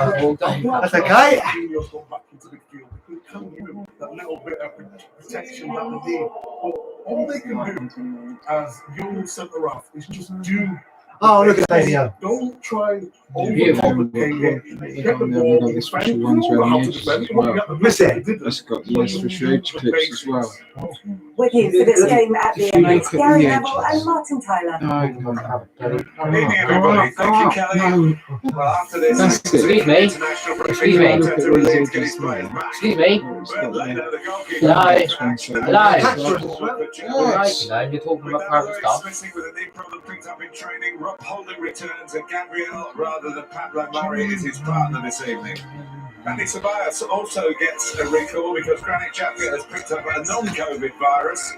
That's okay. That little bit of protection that they need. All they can do as young centre half is just do. Oh, look at that. Don't try and overcomplicate it. Get the ball in front. You know how to defend. Miss it. That's got the extra age clips as well. With you for this game at the Emirates, Gary Neville and Martin Tyler. Good evening, everybody. Thank you, Kelly. Well, after this, Excuse me. Excuse me. Excuse me. Hello. You're talking about private stuff. With a knee problem picked up in training, Rob Holding returns and Gabriel rather than Pablo Murray is his partner this evening. Andy Ceballos also gets a recall because Granit Xhaka has picked up a non-COVID virus.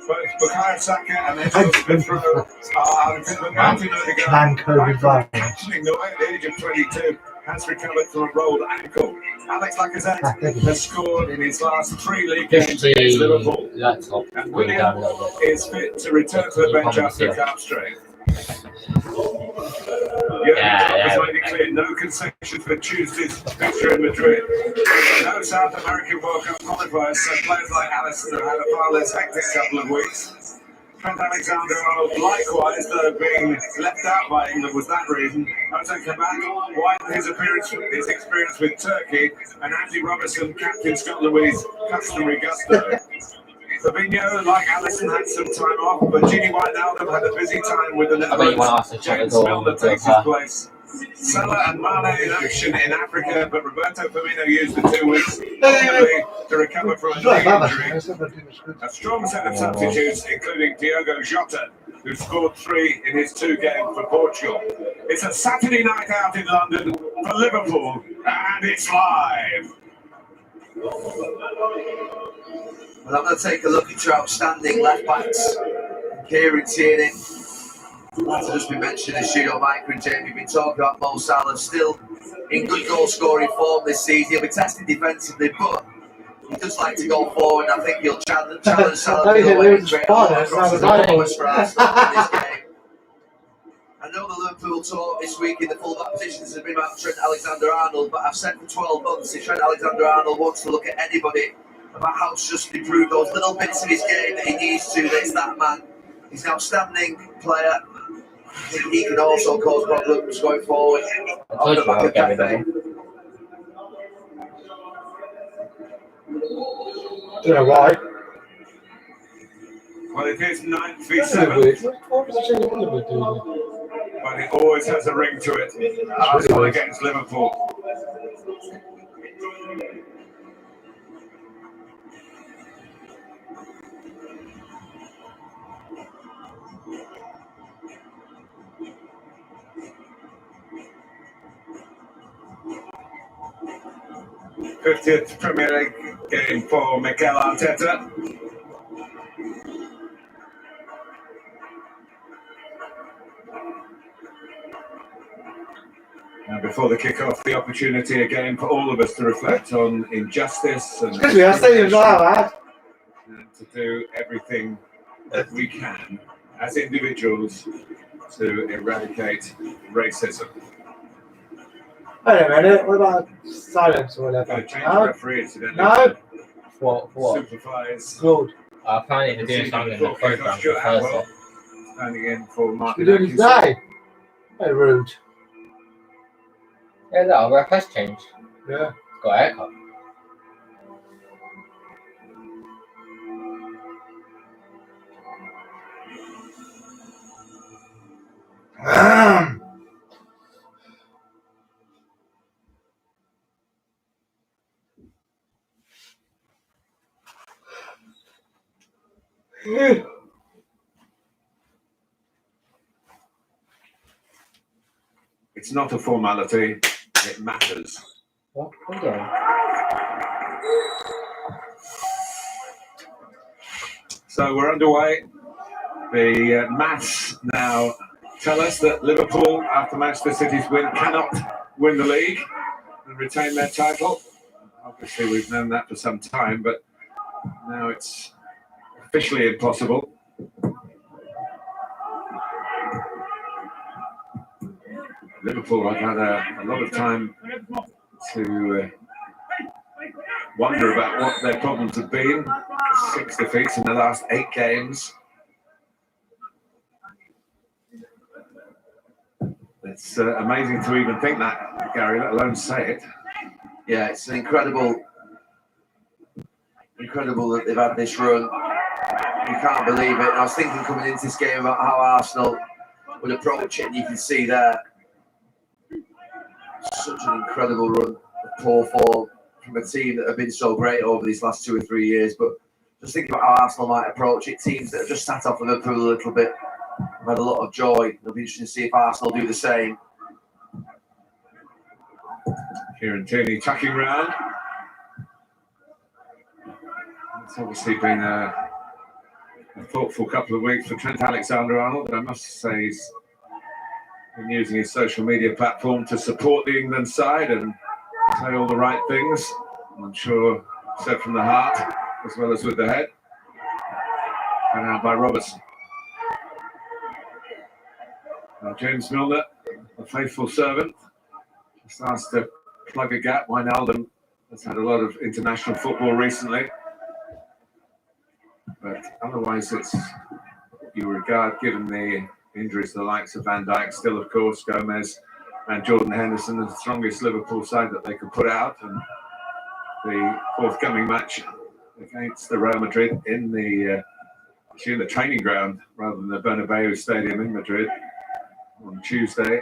Both Bukayo Saka and Ezra Smith-Rowe are out of Martin Odegaard. Non-COVID virus. At the age of 22 has recovered from a rolled ankle. Alex Lacazette has scored in his last 3 league games against Liverpool. And William is fit to return to the bench after calf strain. It's made it clear no concession for Tuesday's fixture in Madrid. No South American World Cup qualifiers, so players like Alisson have had a far less hectic couple of weeks. Trent Alexander-Arnold, likewise, though being left out by England was that reason. Ozan Kabak widened his experience with Turkey, and Andy Robertson captained Scotland with his customary gusto. Fabinho, like Alisson, had some time off, but Gini Wijnaldum had a busy time with the Netherlands. James Milner takes his place. Salah and Mane in action in Africa, but Roberto Firmino used the 2 weeks to recover from a knee injury. A strong set of substitutes, including Diogo Jota, who scored 3 in his 2 games for Portugal. It's a Saturday night out in London for Liverpool, and it's live. Well, I'm going to take a look at your outstanding left backs. Kieran Tierney, as has just been mentioned, as Studio Mike and Jamie have been talking about Mo Salah, still in good goal scoring form this season. He'll be tested defensively, but he does like to go forward. I think he'll challenge Salah to go in straight across the forwards for Arsenal in this game. I know the Liverpool talk this week in the full-back positions has been about Trent Alexander-Arnold, but I've said for 12 months if Trent Alexander-Arnold wants to look at anybody about how to just improve those little bits of his game that he needs to, it's that man. He's an outstanding player. I think he can also cause problems going forward. On the back of Pepe. Don't know why. Well, it is 9th v 7th. But it always has a ring to it. Arsenal against Liverpool. '50th Premier League game for Mikel Arteta. Now, before the kick-off, the opportunity again for all of us to reflect on injustice and to do everything that we can as individuals to eradicate racism. Wait a minute, what about silence or whatever? Change the referee incidentally. No. What? Supervise. Good. Apparently they're doing something in the program for Thursday. Standing in for Martin We're doing his day. Very rude. Yeah, that'll wear a press change. Yeah. Got a haircut. It's not a formality, it matters. What? Okay. So we're underway. The maths now tell us that Liverpool, after Manchester City's win, cannot win the league and retain their title. Obviously, we've known that for some time, but now it's officially impossible. Liverpool have had a lot of time to wonder about what their problems have been. 6 defeats in the last 8 games. It's amazing to even think that, Gary, let alone say it. Yeah, it's incredible that they've had this run. You can't believe it. And I was thinking coming into this game about how Arsenal would approach it, and you can see there such an incredible run of poor form from a team that have been so great over these last 2 or 3 years. But just thinking about how Arsenal might approach it, teams that have just sat off Liverpool a little bit have had a lot of joy. It'll be interesting to see if Arsenal do the same. Kieran Tierney tucking round. It's obviously been a thoughtful couple of weeks for Trent Alexander-Arnold. I must say he's been using his social media platform to support the England side and say all the right things. I'm sure said from the heart as well as with the head. And out by Robertson. Now James Milner, a faithful servant, just asked to plug a gap. Wijnaldum has had a lot of international football recently. But otherwise, it's you regard, given the injuries to the likes of Van Dijk, still, of course, Gomez and Jordan Henderson, the strongest Liverpool side that they could put out. And the forthcoming match against the Real Madrid in the training ground rather than the Bernabeu Stadium in Madrid on Tuesday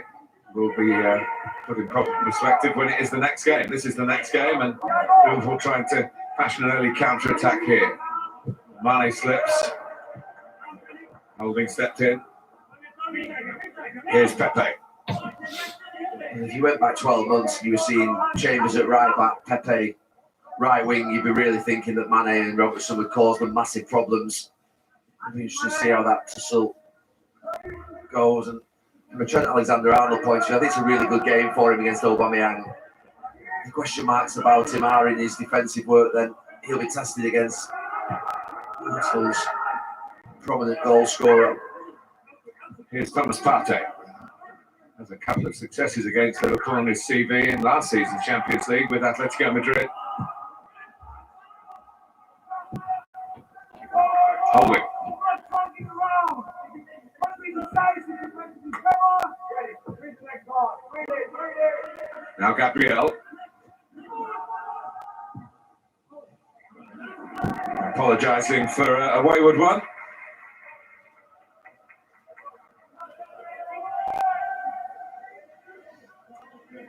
will be put in proper perspective when it is the next game. This is the next game, and Liverpool trying to fashion an early counter-attack here. Mane slips. Holding stepped in. Here's Pepe. And if you went back 12 months and you were seeing Chambers at right back, Pepe right wing, you'd be really thinking that Mane and Robertson would cause them massive problems. It'll be interesting to see how that tussle goes. And from a Trent Alexander-Arnold point of view, I think it's a really good game for him against Aubameyang. The question marks about him are in his defensive work, then he'll be tested against Arsenal's prominent goal scorer. Here's Thomas Partey. Has a couple of successes against Liverpool on his CV in last season's Champions League with Atletico Madrid. Holding. Now Gabriel. Apologising for a wayward one.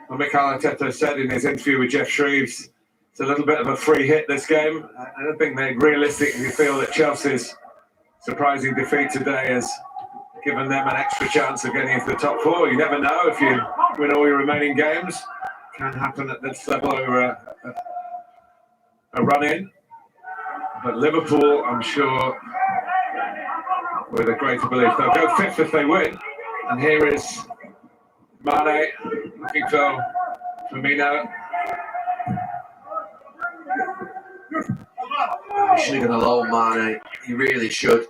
Well, Mikel Arteta said in his interview with Jeff Shreves, it's a little bit of a free hit this game. I don't think they realistically feel that Chelsea's surprising defeat today has given them an extra chance of getting into the top 4. You never know if you win all your remaining games. Can happen at this level over a run-in. But Liverpool, I'm sure, with a greater belief, they'll go 5th if they win. And here is Mane looking for Firmino. He should have gone alone, Mane. He really should.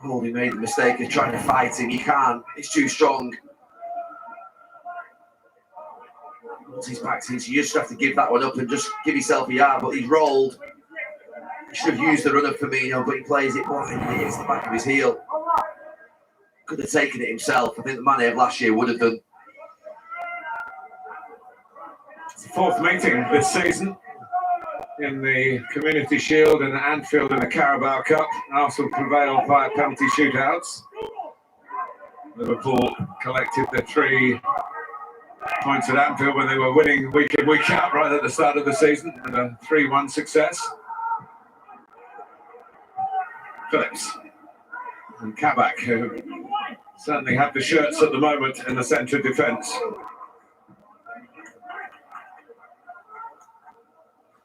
Oh, he made the mistake of trying to fight him. He can't. He's too strong. Once he's back to it, you just have to give that one up and just give yourself a yard. But he's rolled. He should have used the run of Firmino, but he plays it blind. He hits the back of his heel. Could have taken it himself. I think the Mane of last year would have done. It's the 4th meeting this season in the Community Shield and Anfield in the Carabao Cup. Arsenal prevailed via penalty shootouts. Liverpool collected the 3 points at Anfield when they were winning week in, week out right at the start of the season, and a 3-1 success. Phillips and Kabak, who certainly have the shirts at the moment in the centre defence.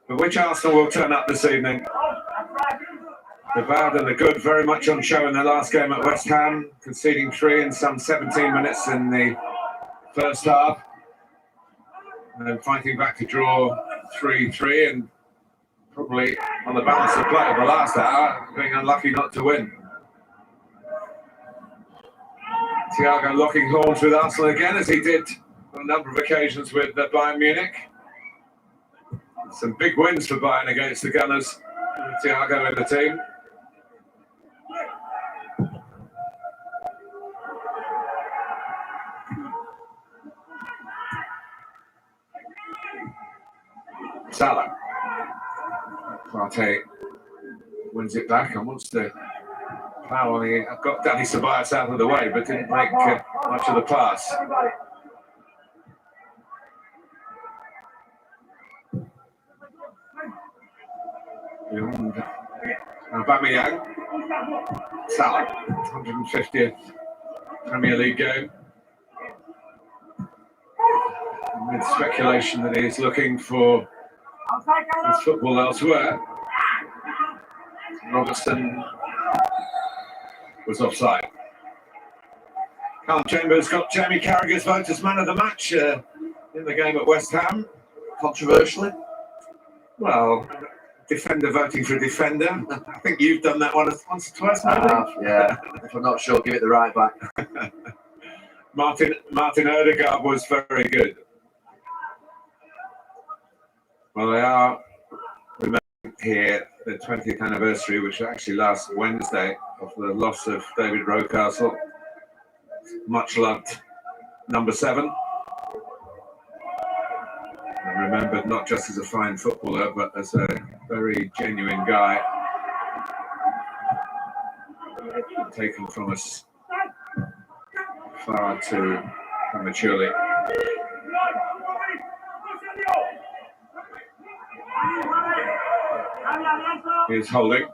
But which Arsenal will turn up this evening? The bad and the good very much on show in their last game at West Ham, conceding 3 in some 17 minutes in the first half. And then fighting back to draw 3-3 and probably on the balance of play of the last hour, being unlucky not to win. Thiago locking horns with Arsenal again, as he did on a number of occasions with Bayern Munich. Some big wins for Bayern against the Gunners. Thiago in the team. Salah. Partey wins it back and wants to plough on the. I've got Danny Ceballos out of the way, but didn't make much of the pass. Beyond Aubameyang. Salah, 150th Premier League game. With speculation that he's looking for his football elsewhere. Robertson was offside. Callum Chambers got Jamie Carragher's vote as man of the match in the game at West Ham. Controversially. Well, defender voting for a defender. I think you've done that once or twice, maybe? Yeah. If I'm not sure, give it the right back. Martin Odegaard was very good. Well, they are remembering here the 20th anniversary, which was actually last Wednesday, of the loss of David Rocastle. Much loved number 7. And remembered not just as a fine footballer, but as a very genuine guy. Taken from us far too prematurely. Here's Holding.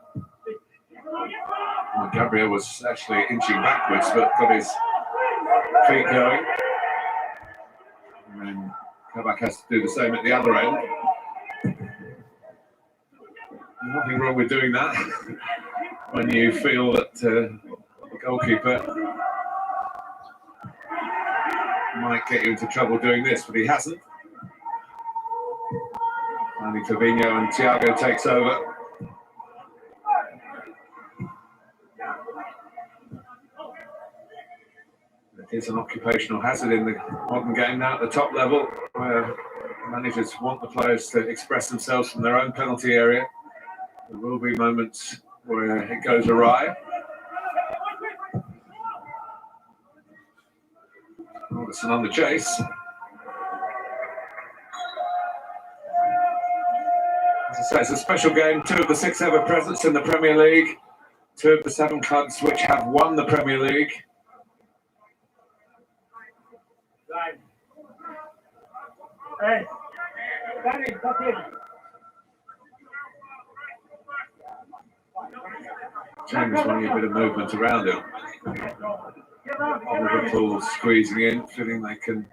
Well, Gabriel was actually inching backwards, but got his feet going. And then Kabak has to do the same at the other end. Nothing wrong with doing that when you feel that the goalkeeper might get you into trouble doing this, but he hasn't. Finally, Fabinho and Thiago takes over. It is an occupational hazard in the modern game now at the top level, where managers want the players to express themselves from their own penalty area. There will be moments where it goes awry. Robertson on the chase. As I say, it's a special game. 2 of the 6 ever presents in the Premier League. 2 of the 7 clubs which have won the Premier League. Hey, Danny, come in. Chambers wanting a bit of movement around him. Liverpool squeezing in, feeling they can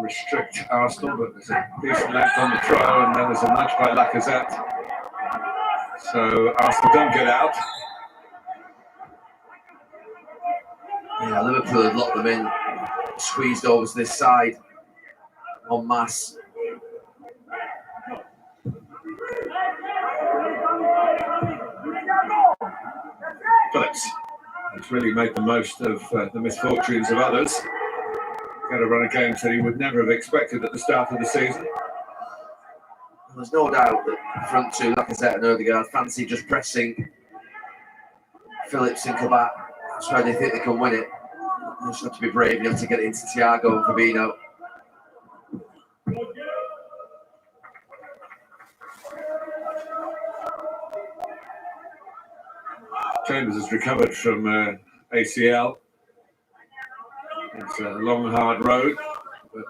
restrict Arsenal, but there's a decent length on the throw, and then there's a nudge by Lacazette. So Arsenal don't get out. Yeah, Liverpool had locked them in, squeezed over to this side en masse. Phillips has really made the most of the misfortunes of others. Got to run a game that he would never have expected at the start of the season. There's no doubt that the front 2, Lacazette and Odegaard, fancy just pressing Phillips and Kabak. That's why they think they can win it. They just have to be brave enough to get it into Thiago and Fabinho. Chambers has recovered from ACL. It's a long, hard road, but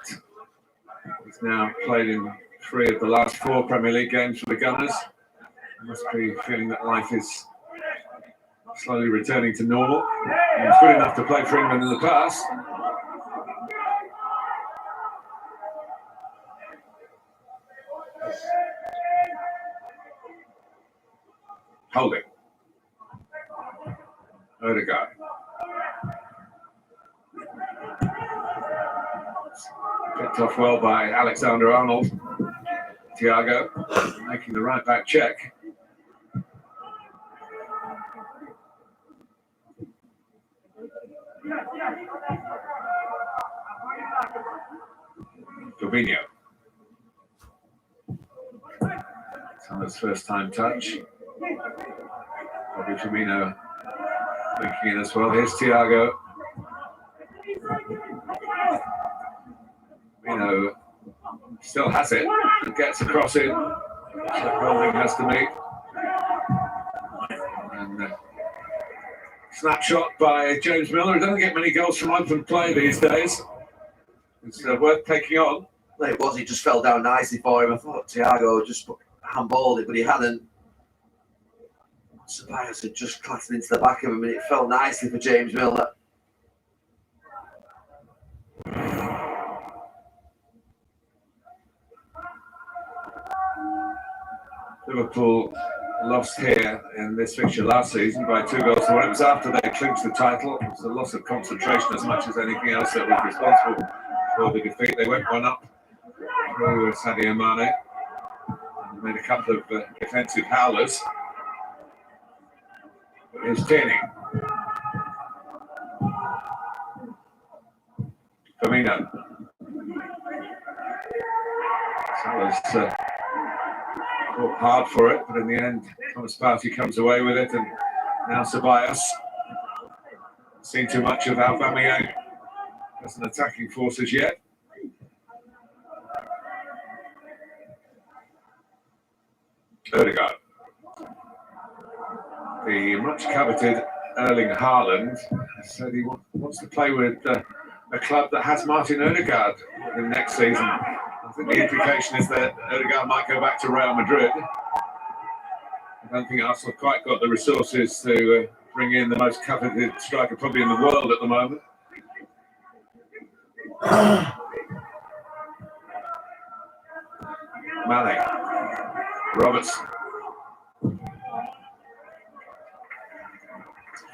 he's now played in 3 of the last 4 Premier League games for the Gunners. He must be feeling that life is slowly returning to normal. He was good enough to play for England in the past. Holding. Odegaard. Picked off well by Alexander-Arnold. Thiago making the right back check. Fabinho. Salah's first time touch. Probably Firmino linking in as well. Here's Thiago. Firmino still has it and gets across it. So Holding has to meet. And snapshot by James Milner, who doesn't get many goals from open play these days. It's worth taking on. Well, it was, he just fell down nicely for him. I thought Thiago just handballed it, but he hadn't. Ceballos had just clattered into the back of him, and it fell nicely for James Milner. Liverpool lost here in this fixture last season by 2-1. It was after they clinched the title. It was a loss of concentration as much as anything else that was responsible for the defeat. They went one up through Sadio Mane and made a couple of defensive howlers. Here's Tierney. Firmino. Salah's fought hard for it, but in the end, Thomas Partey comes away with it, and now Ceballos. Seen too much of Aubameyang as an attacking force as yet. Odegaard. The much coveted Erling Haaland said he wants to play with a club that has Martin Odegaard in next season. I think the implication is that Odegaard might go back to Real Madrid. I don't think Arsenal have quite got the resources to bring in the most coveted striker probably in the world at the moment. Mane. Robertson.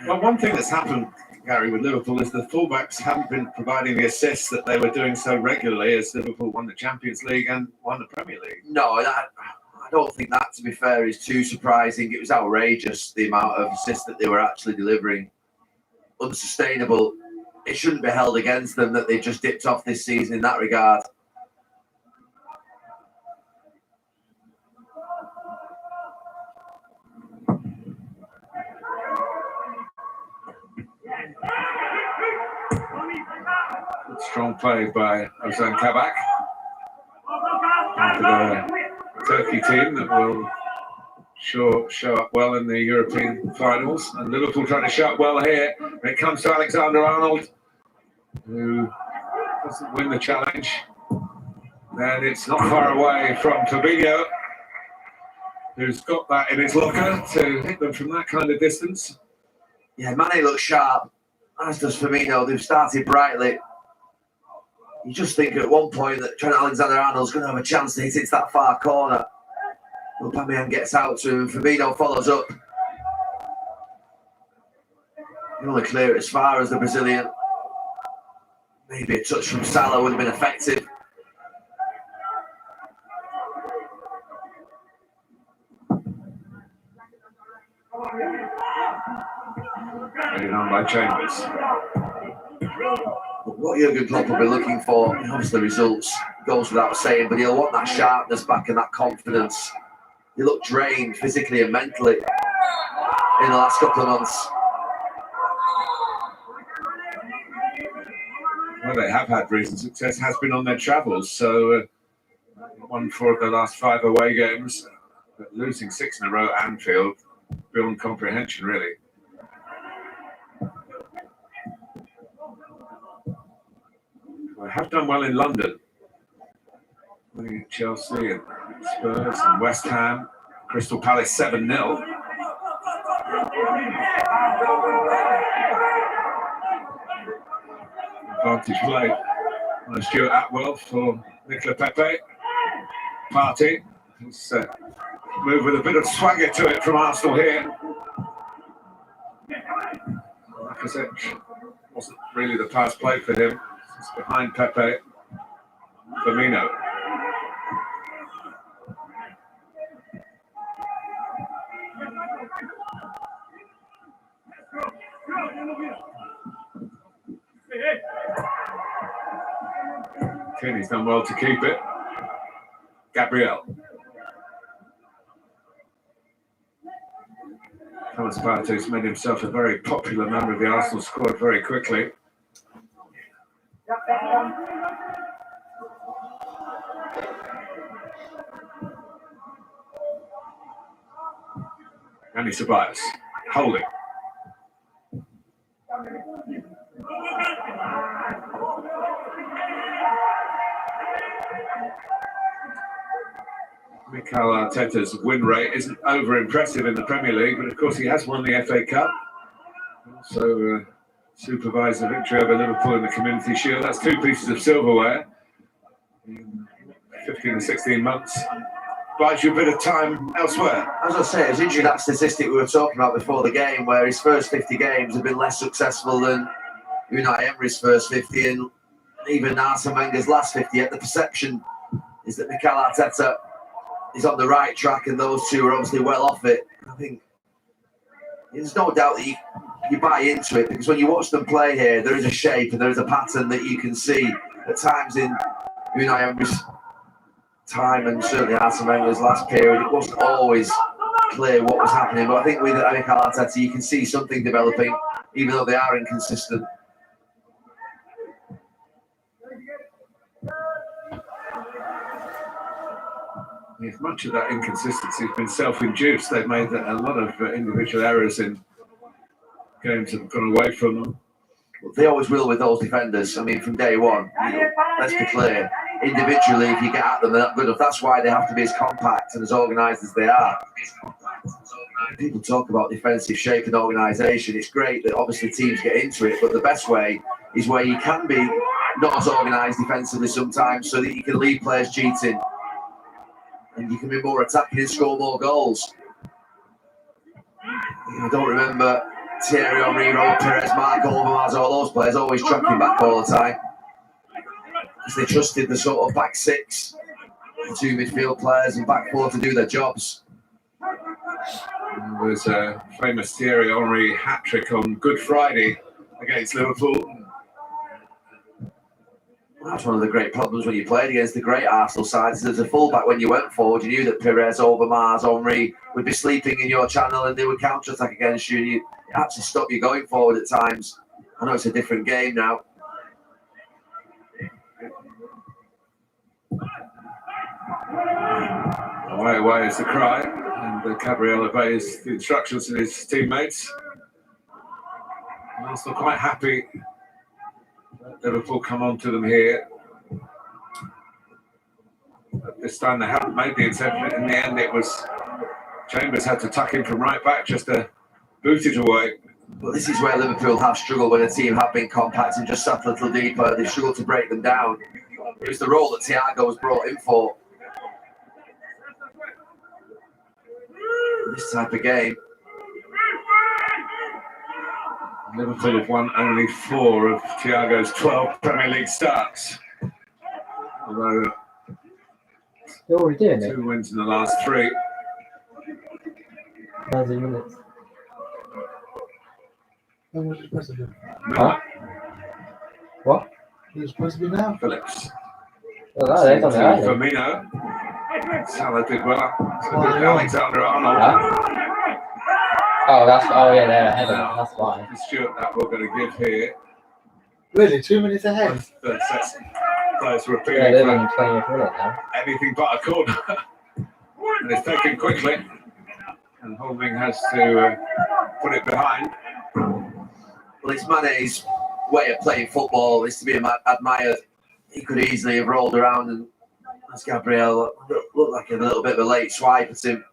Well, one thing that's happened, Gary, with Liverpool is the fullbacks haven't been providing the assists that they were doing so regularly as Liverpool won the Champions League and won the Premier League. No, I don't think that, to be fair, is too surprising. It was outrageous, the amount of assists that they were actually delivering. Unsustainable. It shouldn't be held against them that they just dipped off this season in that regard. Strong play by Ozan Kabak. The Turkey team that will show up well in the European finals. And Liverpool trying to show up well here. When it comes to Alexander-Arnold, who doesn't win the challenge. And it's not far away from Fabinho, who's got that in his locker to hit them from that kind of distance. Yeah, Mane looks sharp, as does Firmino. They've started brightly. You just think at one point that Trent Alexander-Arnold's going to have a chance to hit it to that far corner. Aubameyang gets out to him, and Firmino follows up. He only clear it as far as the Brazilian. Maybe a touch from Salah would have been effective. Headed on by Chambers. What Jurgen Klopp will be looking for, obviously results, goes without saying, but he'll want that sharpness back and that confidence. He looked drained physically and mentally in the last couple of months. Well, they have had recent success, has been on their travels. So, won 4 of their last 5 away games, but losing 6 in a row at Anfield, beyond comprehension, really. They have done well in London. Winning Chelsea and Spurs and West Ham, Crystal Palace 7-0. Advantage play on Stuart Atwell for Nicola Pepe. Partey, who's moved with a bit of swagger to it from Arsenal here. Like I said, wasn't really the pass play for him. It's behind Pepe. Firmino. Kenny's done well to keep it. Gabriel. Thomas Partey's made himself a very popular member of the Arsenal squad very quickly. Andy Ceballos, holding. Mikel Arteta's win rate isn't over impressive in the Premier League, but of course he has won the FA Cup. Also supervised the victory over Liverpool in the Community Shield. That's 2 pieces of silverware in 15 or 16 months. Buys you a bit of time elsewhere. As I say, it's interesting that statistic we were talking about before the game, where his first 50 games have been less successful than Unai Emery's first 50, and even Arsene Wenger's last 50. Yet the perception is that Mikel Arteta is on the right track, and those two are obviously well off it. I think there's no doubt that you buy into it, because when you watch them play here, there is a shape and there is a pattern that you can see at times in Unai Emery's time, and certainly Arsene Wenger's last period. It wasn't always clear what was happening, but I think with Mikel Arteta you can see something developing, even though they are inconsistent. Yes, much of that inconsistency has been self-induced. They've made a lot of individual errors in games that have gone away from them. They always will with those defenders. I mean, from day one, let's be clear. Individually, if you get at them, they're not good enough. That's why they have to be as compact and as organised as they are. People talk about defensive shape and organisation. It's great that obviously teams get into it, but the best way is where you can be not as organised defensively sometimes, so that you can leave players cheating and you can be more attacking and score more goals. I don't remember Thierry Henry, Raul Perez, Marc Overmars, all those players always tracking back all the time, because they trusted the sort of back six, the 2 midfield players and back 4 to do their jobs. There was a famous Thierry Henry hat-trick on Good Friday against Liverpool. That's one of the great problems when you played against the great Arsenal sides. As a fullback, when you went forward, you knew that Perez, Overmars, Henry would be sleeping in your channel and they would counter-attack against you. You had to stop you going forward at times. I know it's a different game now. Away is the cry, and Gabriel obeys the instructions of his teammates. Arsenal quite happy. Liverpool come on to them here. But this time they haven't made the interception. In the end, it was Chambers had to tuck in from right back just to boot it away. Well, this is where Liverpool have struggled when a team have been compact and just sat a little deeper. They've struggled to break them down. It was the role that Thiago was brought in for. This type of game. Liverpool have won only 4 of Thiago's 12 Premier League starts. Although They're already doing it. 2 wins in the last 3. 30 minutes. When was it supposed to be? Huh? What? He was supposed to be now. Phillips. Oh, they've done it early. Firmino. Salah did well. So Oh, did yeah. Alexander-Arnold. Huh? Oh, yeah, they're ahead of them. That's why. Stuart that we're going to give here. Really, 2 minutes ahead. The players were Yeah, appealing they're for in the 20th minute now. anything but a corner. And it's taken quickly. And Holding has to put it behind. Well, it's Mane's way of playing football is to be admired. He could easily have rolled around, and as Gabriel looked like a little bit of a late swipe at him.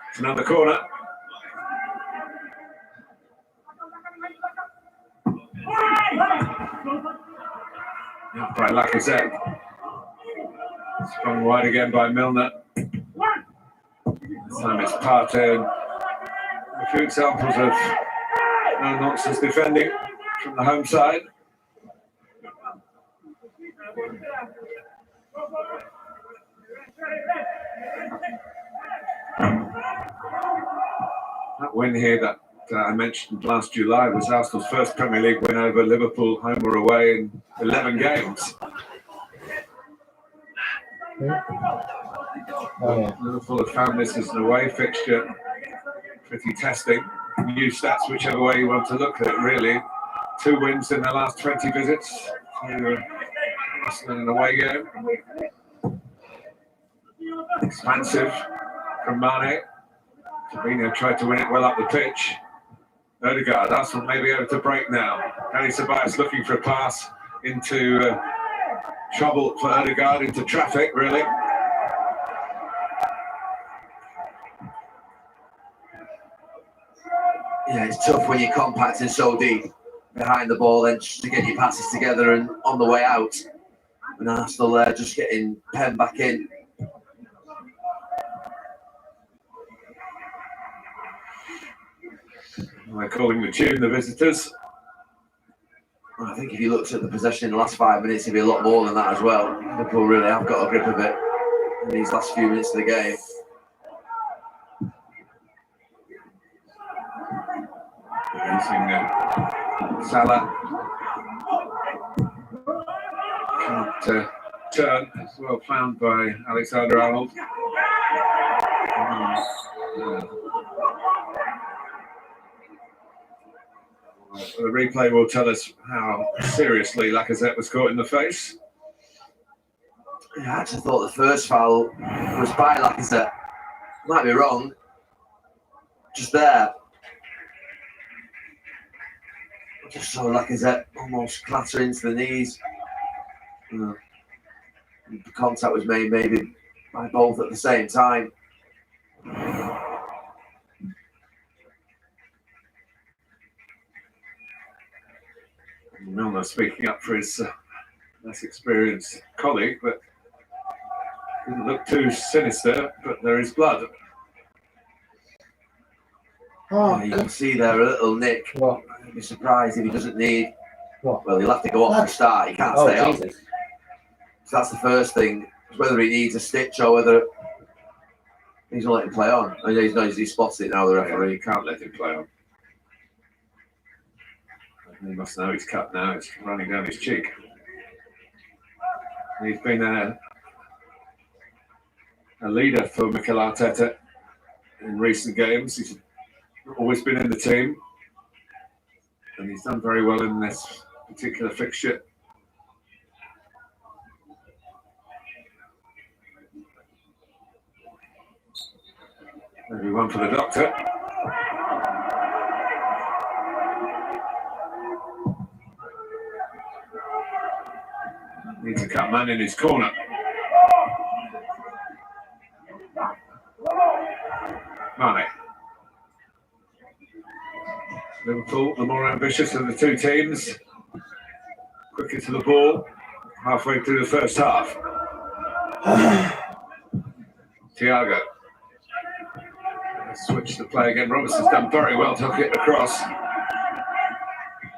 It's another corner. Yeah, by Lacazette. Sprung wide again by Milner. This time it's Partey. And a few examples of no-nonsense defending from the home side. That win here, that I mentioned last July was Arsenal's first Premier League win over Liverpool, home or away, in 11 games. Oh, yeah. Liverpool have found this as an away fixture pretty testing. New stats, whichever way you want to look at it, really. 2 wins in the last 20 visits to Arsenal in an away game. Expansive from Mane. Fabinho tried to win it well up the pitch. Odegaard, Arsenal may be able to break now. Danny Ceballos looking for a pass into trouble for Odegaard, into traffic, really. Yeah, it's tough when you're compacting so deep behind the ball, then just to get your passes together and on the way out. And Arsenal there just getting penned back in. They're calling the tune, the visitors. I think if you looked at the possession in the last 5 minutes, it'd be a lot more than that as well. Liverpool really have got a grip of it in these last few minutes of the game. Using Salah. Can't turn. It's well found by Alexander-Arnold. The replay will tell us how seriously Lacazette was caught in the face. Yeah, I actually thought the first foul was by Lacazette. Might be wrong. Just there. I just saw Lacazette almost clatter into the knees. The contact was made maybe by both at the same time. Milner speaking up for his less experienced colleague, but didn't look too sinister, but there is blood. Oh, you can see there a little nick. What? I'd be surprised if he doesn't need. What? Well, he'll have to go off and start. He can't Oh, stay on. Jesus. So that's the first thing. Whether he needs a stitch or whether he's not letting him play on. I know he spots it now, the referee. You can't let him play on. He must know he's cut now. It's running down his cheek. He's been a leader for Mikel Arteta in recent games. He's always been in the team, and he's done very well in this particular fixture. Maybe one for the doctor. Needs a cut man in his corner. Mane. Liverpool, the more ambitious of the two teams. Quicker to the ball, halfway through the first half. Thiago. Switch the play again. Robertson's done very well to hook it across.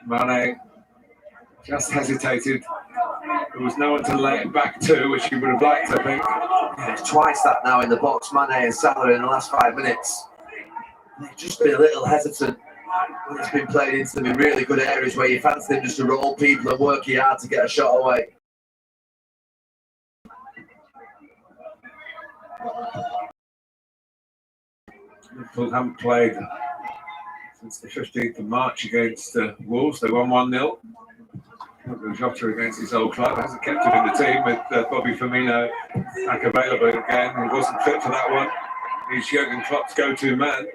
Mane just hesitated. There was no one to lay it back to, which he would have liked, I think. Yeah, it's twice that now in the box, Mane and Salah in the last 5 minutes. They've just been a little hesitant when it's been played into them in really good areas where you fancy them just to roll people and work hard to get a shot away. Liverpool haven't played since the 15th of March against Wolves. They won 1-0. Jota against his old club hasn't kept him in the team with Bobby Firmino back available again. He wasn't fit for that one. He's Jurgen Klopp's go-to man.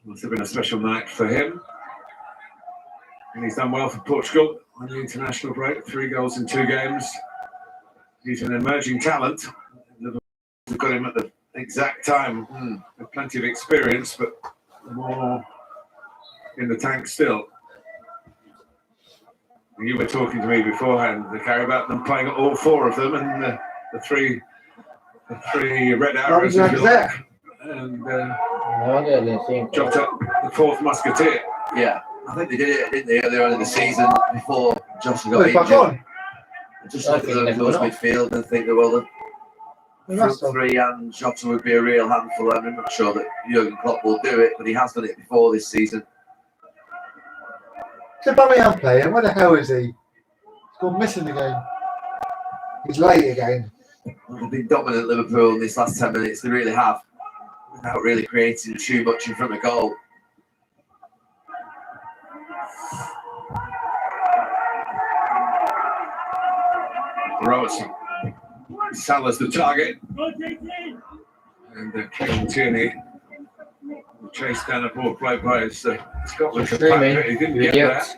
Must have been a special night for him. And he's done well for Portugal on the international break. 3 goals in 2 games. He's an emerging talent. Liverpool have got him at the exact time, with plenty of experience, but more in the tank still. You were talking to me beforehand, Carrie, about them playing all 4 of them, and the three red arrows, if you like, and Jota, the 4th musketeer. Yeah, I think they did it, didn't they, earlier on in the season before Joshua got injured. Just look at those midfield and think that, well, front three, and Jota would be a real handful. I'm not sure that Jurgen Klopp will do it, but he has done it before this season. So Aubameyang playing, where the hell is he? He's gone missing again. He's late again. They've been dominant Liverpool in this last 10 minutes, they really have, without really creating too much in front of goal. Robertson. Salah's the target. And Kevin Tierney will chase down a ball played by his Scotland compatriot. He didn't get that.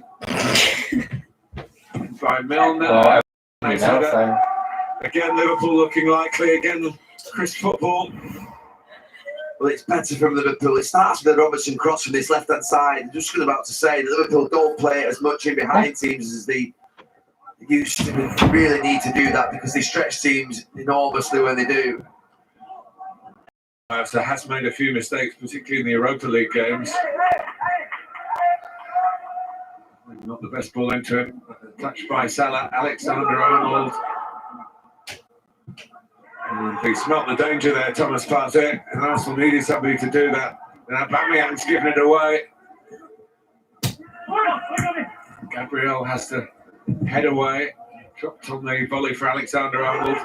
By Milner. Again, Liverpool looking likely. Again, crisp football. Well, it's better from Liverpool. It starts with a Robertson cross from this left-hand side. I'm just about to say that Liverpool don't play as much in behind teams as they used to. They really need to do that because they stretch teams enormously when they do. So has made a few mistakes, particularly in the Europa League games. Not the best ball into him. Touched by Salah, Alexander-Arnold. And he smelt the danger there, Thomas Partey, and Arsenal needed somebody to do that. And Aubameyang's given it away. Gabriel has to head away. Dropped on the volley for Alexander-Arnold.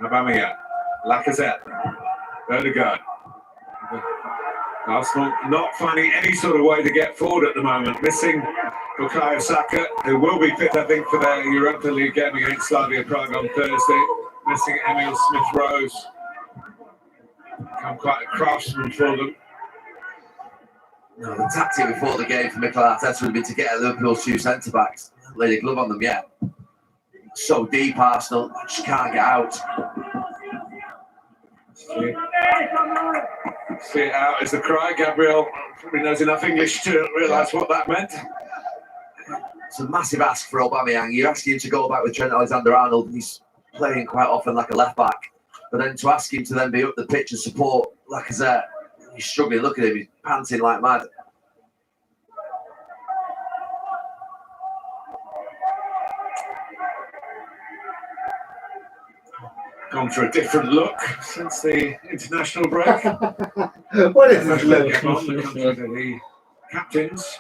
Aubameyang, Lacazette, Odegaard. Arsenal not finding any sort of way to get forward at the moment. Missing Bukayo Saka, who will be fit, I think, for their Europa League game against Slavia Prague on Thursday. Missing Emil Smith-Rowe. Become quite a craftsman for them. No, the tactic before the game for Mikel Arteta would be to get Liverpool's two centre-backs. Laid a glove on them yet. So deep, Arsenal, just can't get out. See it out is the cry. Gabriel probably knows enough English to realise what that meant. It's a massive ask for Aubameyang. You're asking him to go back with Trent Alexander-Arnold. He's playing quite often like a left-back. But then to ask him to then be up the pitch and support Lacazette, he's struggling. Look at him, he's panting like mad. Gone for a different look since the international break. What is this look? The country to the captains.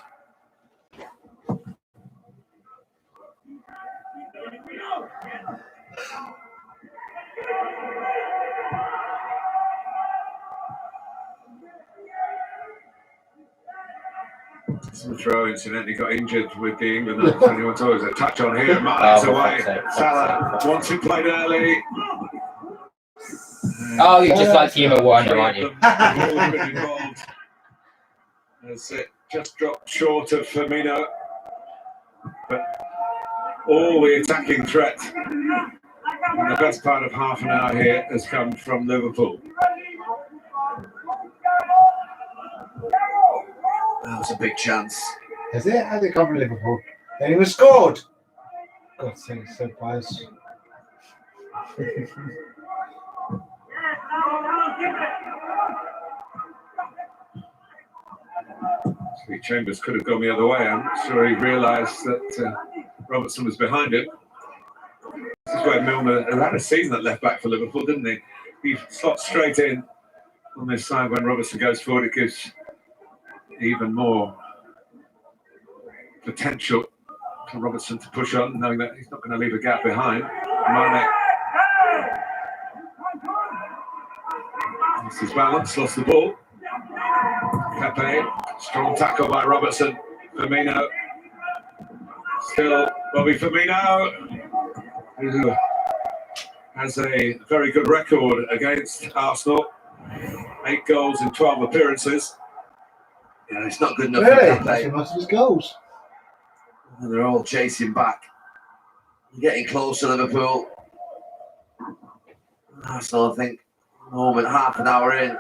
Smith-Rowe incidentally got injured with the England. Anyone told us a touch on here. Miles away. Salah wants it played early. Oh, you just like Team of One, aren't you? As it just dropped short of Firmino. But all the attacking threat in the best part of half an hour here has come from Liverpool. That was a big chance. Is it? How did it come from Liverpool? They even scored. God's sake, so biased. Chambers could have gone the other way. I'm not sure he realised that Robertson was behind him. This is where Milner had a season at left back for Liverpool, didn't he? He slots straight in on this side when Robertson goes forward. It gives even more potential for Robertson to push on, knowing that he's not going to leave a gap behind. Mane. Lost his balance, lost the ball. Pepe, strong tackle by Robertson. Firmino. Still Bobby Firmino, who has a very good record against Arsenal. 8 goals in 12 appearances. Yeah, it's not good enough Really? for That's Pepe. most of his goals. And they're all chasing back. Getting close to Liverpool. Arsenal, I think, moment, half an hour in.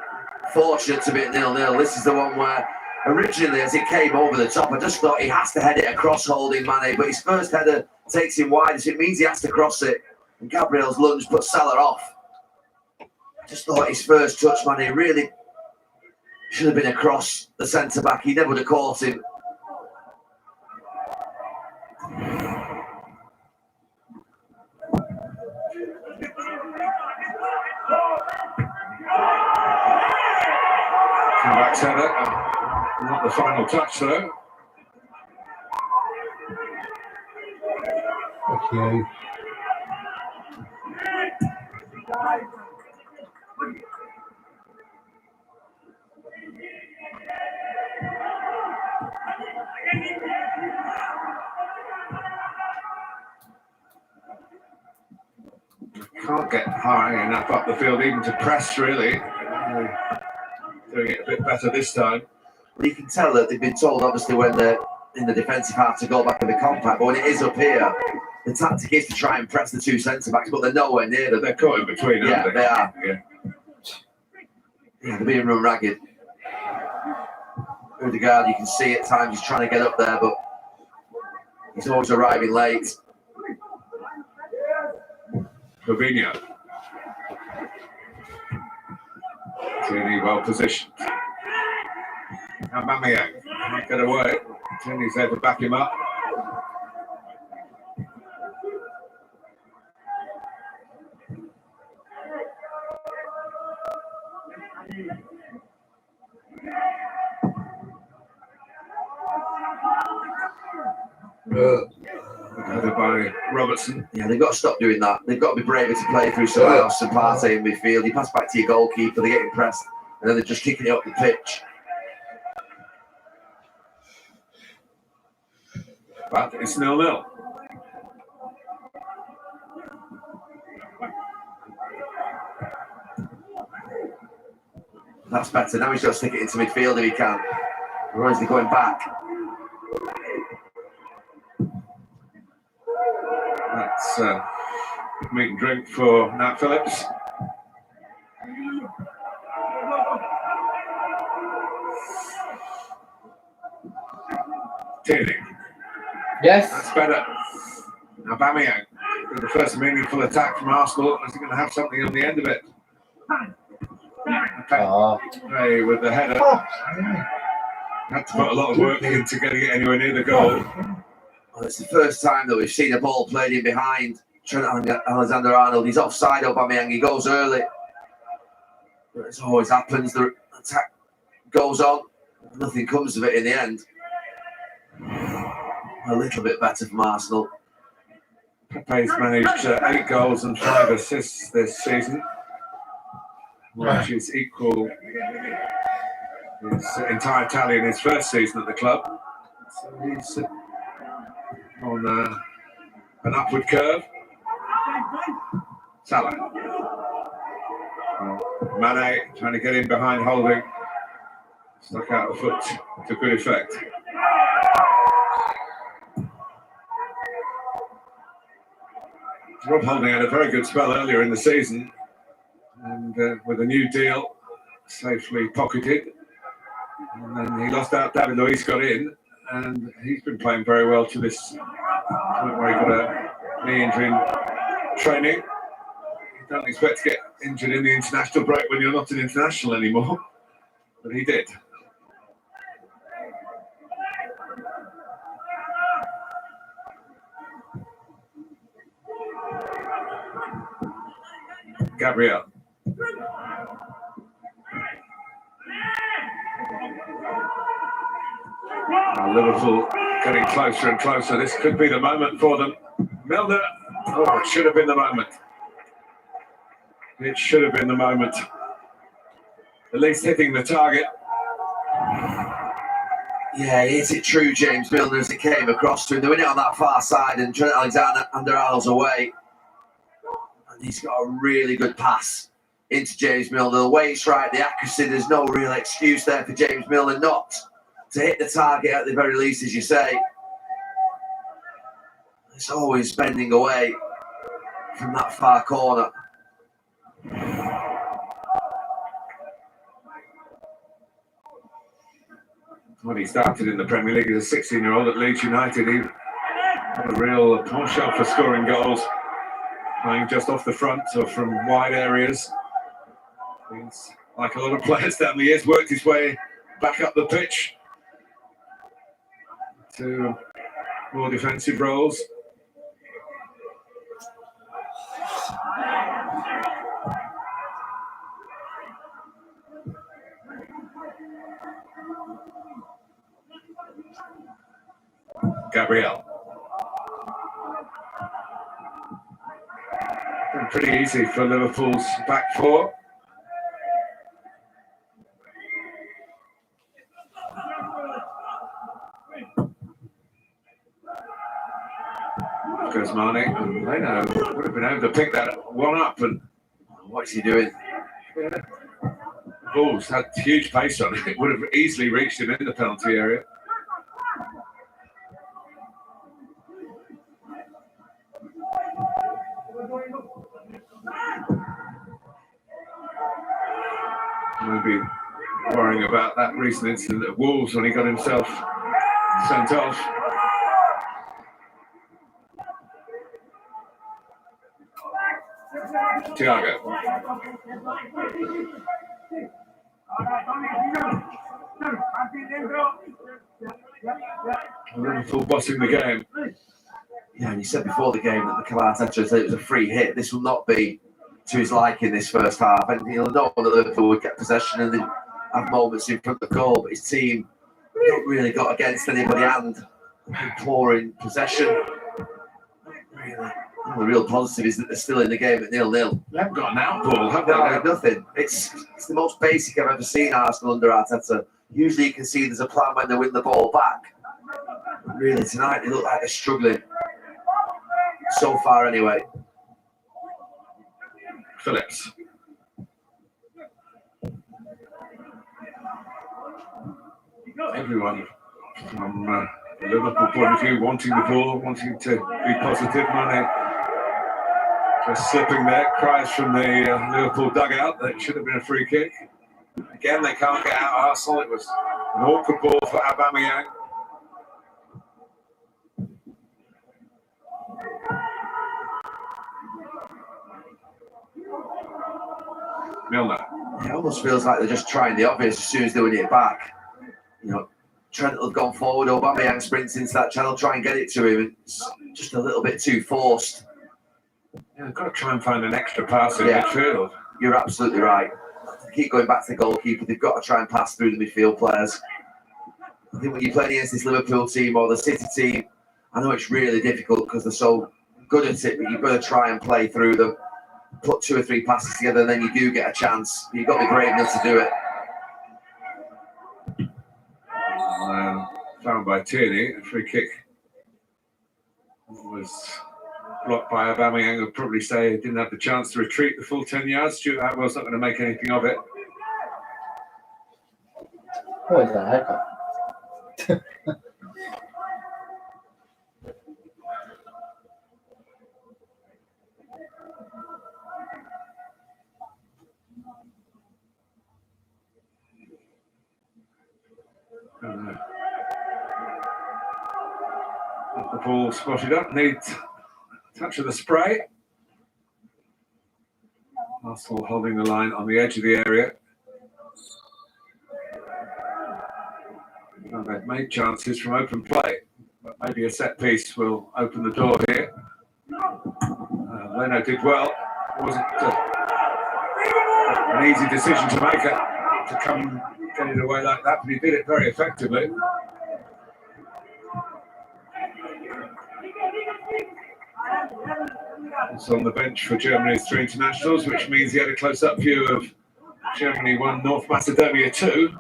Fortunate to be at 0-0. This is the one where originally, as it came over the top, I just thought he has to head it across holding Mane, but his first header takes him wide, so it means he has to cross it. And Gabriel's lunge puts Salah off. I just thought his first touch, Mane, really should have been across the centre-back. He never would have caught him. back's header. Not the final touch though. Okay. Can't get high enough up the field even to press really. Doing it a bit better this time. You can tell that they've been told, obviously, when they're in the defensive half to go back in the compact, but when it is up here, the tactic is to try and press the two centre-backs, but they're nowhere near them. They're caught in between, aren't they are. Yeah. Yeah, they're being run ragged. Odegaard, you can see at times he's trying to get up there, but he's always arriving late. Fabinho. Tierney well positioned. Aubameyang can't get away. Tierney's there to back him up. Headed by Robertson. Yeah, they've got to stop doing that. They've got to be braver to play through someone else and Partey in midfield. You pass back to your goalkeeper, they get impressed, and then they're just kicking it up the pitch. But it's 0-0. That's better. Now he's got to stick it into midfield if he can. Otherwise they're going back. That's meat and drink for Nat Phillips. Tierney. Yes. That's better. Aubameyang. The first meaningful attack from Arsenal. Is he going to have something on the end of it? Hey, with the header. Had to put a lot of work into getting it anywhere near the goal. Well, it's the first time that we've seen a ball played in behind Trent Alexander-Arnold. He's offside, Aubameyang. He goes early. But as always happens, the attack goes on. Nothing comes of it in the end. A little bit better from Arsenal. Pepe's managed 8 goals and 5 assists this season, which is equal his entire tally in his first season at the club. So he's on an upward curve. Salah. Mane trying to get in behind Holding. Stuck out the foot to good effect. Rob Holding had a very good spell earlier in the season, and with a new deal safely pocketed. And then he lost out. David Luiz got in, and he's been playing very well to this point where he got a knee injury in training. You don't expect to get injured in the international break when you're not an international anymore, but he did. Gabriel. Now Liverpool getting closer and closer. This could be the moment for them. Milner. Oh, it should have been the moment. It should have been the moment. At least hitting the target. Yeah, he hit it true, James Milner, as it came across to him. They went it on that far side, and Trent Alexander-Arnold's away. And he's got a really good pass into James Milner. The way it's right, the accuracy, there's no real excuse there for James Milner not to hit the target at the very least, as you say. It's always bending away from that far corner. When he started in the Premier League as a 16-year-old at Leeds United, he had a real penchant for scoring goals, playing just off the front or from wide areas. He's, like a lot of players down the years, worked his way back up the pitch to more defensive roles. Gabriel. Been pretty easy for Liverpool's back four. Goes Mane, and Leno would have been able to pick that one up. And What's he doing? the Bulls had huge pace on it. It would have easily reached him in the penalty area. Maybe worrying about that recent incident at Wolves when he got himself sent off. Thiago. Liverpool bossing the game. Yeah, and you said before the game that the Arteta said it was a free hit. This will not be to his liking this first half. And he'll know that Liverpool would get possession and then have moments in front of the goal, but his team not really got against anybody and poor in possession. Really. The real positive is that they're still in the game at 0-0. They haven't got an outball, have No, they? nothing. It's the most basic I've ever seen Arsenal under Arteta. Usually you can see there's a plan when they win the ball back. But really, tonight they look like they're struggling. So far, anyway. Phillips. Everyone from a Liverpool point of view wanting the ball, wanting to be positive. Mane just slipping there. Cries from the Liverpool dugout that it should have been a free kick. Again, they can't get out Arsenal. It was an awkward ball for Aubameyang. Milner. It almost feels like they're just trying the obvious as soon as they win it back. You know, Trent will have gone forward, Aubameyang sprints into that channel, try and get it to him. It's just a little bit too forced. Yeah, they've got to try and find an extra pass in Yeah. midfield. You're absolutely right. Keep going back to the goalkeeper. They've got to try and pass through the midfield players. I think when you're playing against this Liverpool team or the City team, I know it's really difficult because they're so good at it, but you've got to try and play through them, put 2 or 3 passes together, and then you do get a chance. You've got to be brave enough to do it. Found by Tierney, a free kick was blocked by Aubameyang. Would probably say he didn't have the chance to retreat the full 10 yards. Stuart Atwell's not going to make anything of it. What is that haircut? The ball spotted up, needs a touch of the spray. Arsenal holding the line on the edge of the area. Well, they've made chances from open play, but maybe a set piece will open the door here. Leno did well. It wasn't an easy decision to make to come get it away like that, but he did it very effectively. It's on the bench for Germany's 3 internationals, which means he had a close-up view of Germany 1, North Macedonia 2,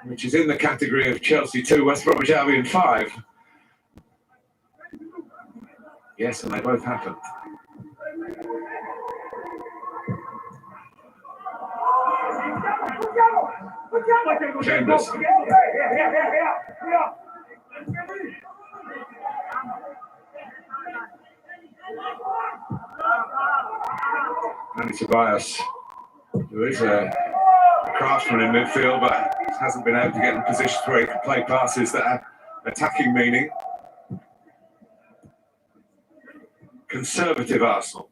which is in the category of Chelsea 2, West Bromwich Albion 5. Yes, and they both happened. Chambers. And Tobias, who is a craftsman in midfield, but hasn't been able to get in positions where he can play passes that have attacking meaning. Conservative Arsenal.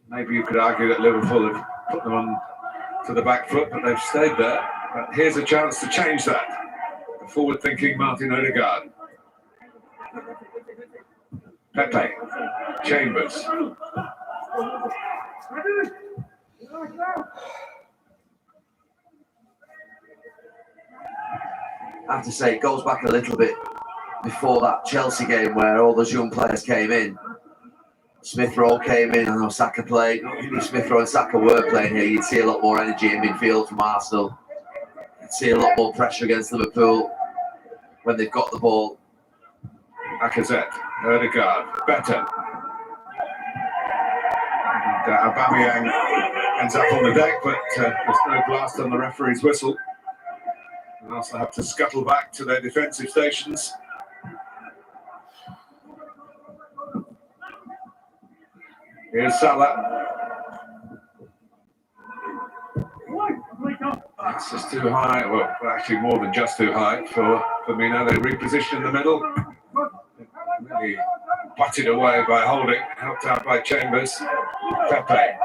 Maybe you could argue that Liverpool have put them on to the back foot, but they've stayed there. But here's a chance to change that. The forward-thinking Martin Odegaard. Pepe. Chambers. I have to say, it goes back a little bit before that Chelsea game where all those young players came in. Smith Rowe came in, I know Saka played. If Smith Rowe and Saka were playing here, you'd see a lot more energy in midfield from Arsenal. You'd see a lot more pressure against Liverpool when they've got the ball. Lacazette, Ødegaard, better. And Aubameyang ends up on the deck, but there's no blast on the referee's whistle. And Arsenal have to scuttle back to their defensive stations. Here's Salah. That's just too high. Well, actually more than just too high for Firmino. They reposition in the middle. Really butted away by Holding, helped out by Chambers. Pepe.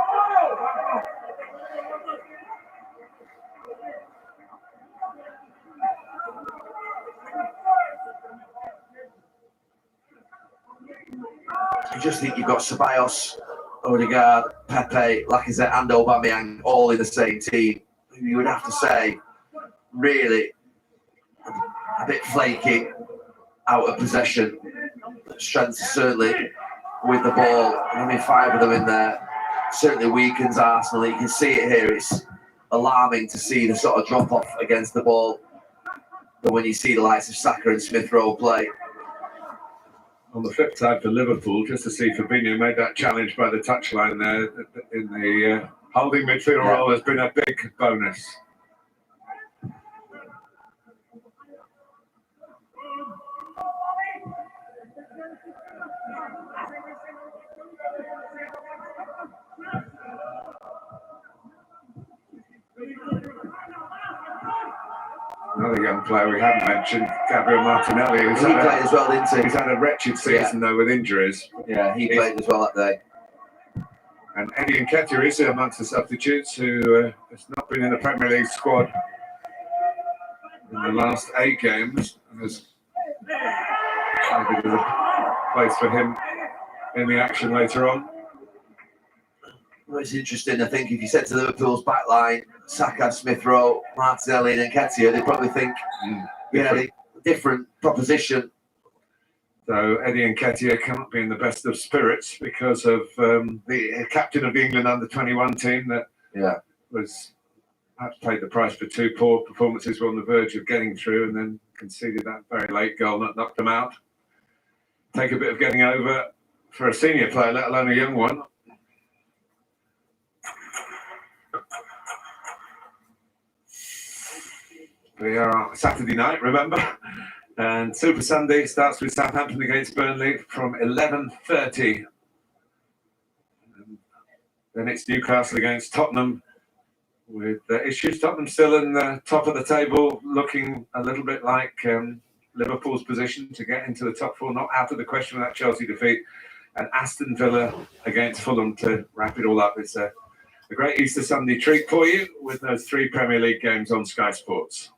You just think you've got Ceballos, Ødegaard, Pepe, Lacazette and Aubameyang all in the same team. You would have to say, really, a bit flaky, out of possession. Strength certainly with the ball. I mean, 5 of them in there certainly weakens Arsenal. You can see it here. It's alarming to see the sort of drop off against the ball. But when you see the likes of Saka and Smith Rowe play. On the flip side for Liverpool, just to see Fabinho made that challenge by the touchline there in the holding midfield role has been a big bonus. Another young player we haven't mentioned, Gabriel Martinelli. He played as well, didn't he? He's had a wretched season though with injuries. Yeah, he played as well that day. And Eddie Nketiah is amongst the substitutes who has not been in the Premier League squad in the last 8 games. And there's a place for him in the action later on. Well, it's interesting. I think if you said to Liverpool's backline, Saka, Smith Rowe, Martinelli and Nketiah, they'd probably think, different proposition. So Eddie Nketiah can't be in the best of spirits because of the captain of the England under-21 team that was perhaps paid the price for 2 poor performances. Were on the verge of getting through and then conceded that very late goal that knocked them out. Take a bit of getting over for a senior player, let alone a young one. We are on Saturday night, remember? And Super Sunday starts with Southampton against Burnley from 11:30. Then it's Newcastle against Tottenham with issues. Tottenham still in the top of the table, looking a little bit like Liverpool's position to get into the top 4, not out of the question with that Chelsea defeat. And Aston Villa against Fulham to wrap it all up. It's a great Easter Sunday treat for you with those 3 Premier League games on Sky Sports.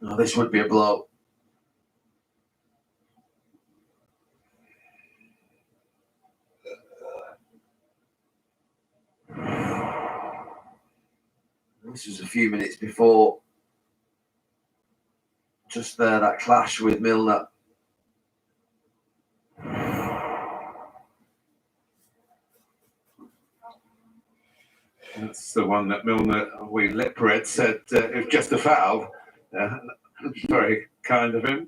Oh, this would be a blow. This was a few minutes before just there, that clash with Milner. That's the one that Milner, we lip read, said it was just a foul. Very kind of him.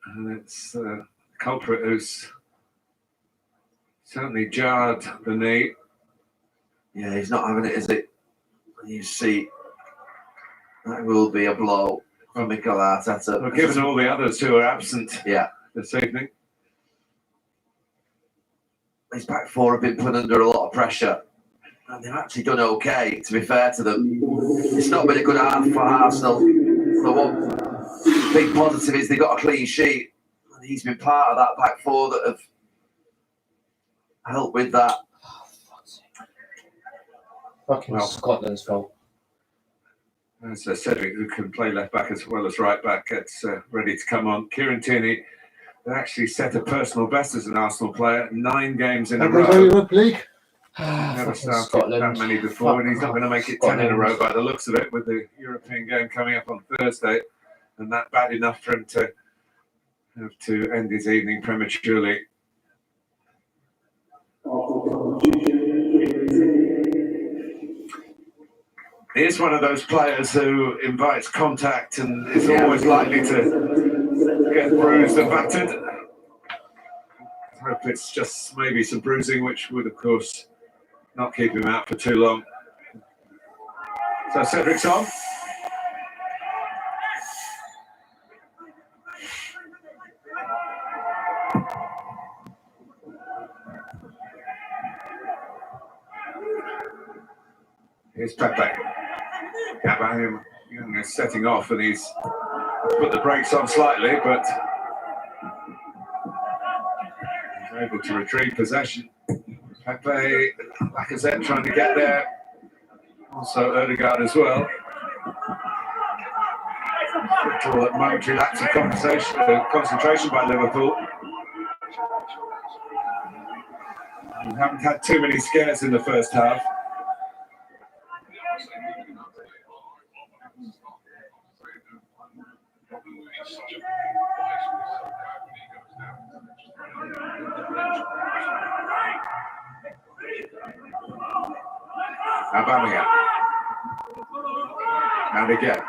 And it's the culprit who's certainly jarred the knee. Yeah, he's not having it, is it? You see, that will be a blow from Mikel Arteta. Well, given all the others who are absent this evening. His back 4 have been put under a lot of pressure. And they've actually done okay, to be fair to them. It's not been a good half for Arsenal. The one big positive is they got a clean sheet. And he's been part of that back 4 that have helped with that. Fucking Scotland's fault. As I said, who can play left back as well as right back, gets ready to come on. Kieran Tierney actually set a personal best as an Arsenal player, 9 games in a row. Europa League. Never Fucking started that Scotland. many before, and he's not going to make it 10 in a row Scotland. by the looks of it, with the European game coming up on Thursday, and that bad enough for him to have to end his evening prematurely. He is one of those players who invites contact and is always likely to get bruised and battered. I hope it's just maybe some bruising, which would, of course, not keep him out for too long. So Cedric's on. Here's Pepe. Abraham is setting off, and he's put the brakes on slightly, but he's able to retrieve possession. Pepe, Lacazette trying to get there. Also Odegaard as well. Little momentary lapse of concentration by Liverpool. We haven't had too many scares in the first half. Aubameyang. And again.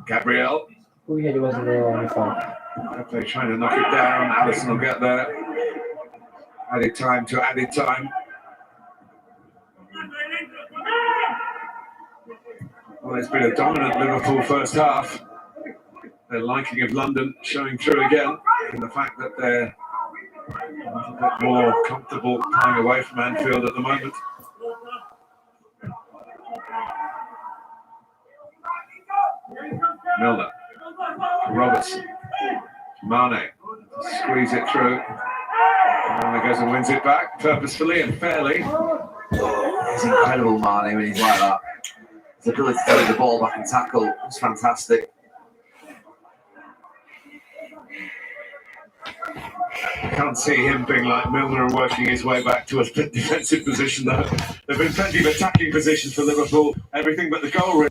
Gabriel. Who he wasn't there on the phone? Pepe trying to knock it down. Alisson will get there. Added time to added time. Well, it's been a dominant Liverpool first half. Their liking of London showing through again, and the fact that they're a little bit more comfortable playing away from Anfield at the moment. Milner, Robertson, Mane, squeeze it through. Mane goes and wins it back purposefully and fairly. It's incredible, Mane, when he's like that. His ability to get the ball back and tackle is fantastic. I can't see him being like Milner and working his way back to a defensive position, though. There have been plenty of attacking positions for Liverpool, everything but the goal.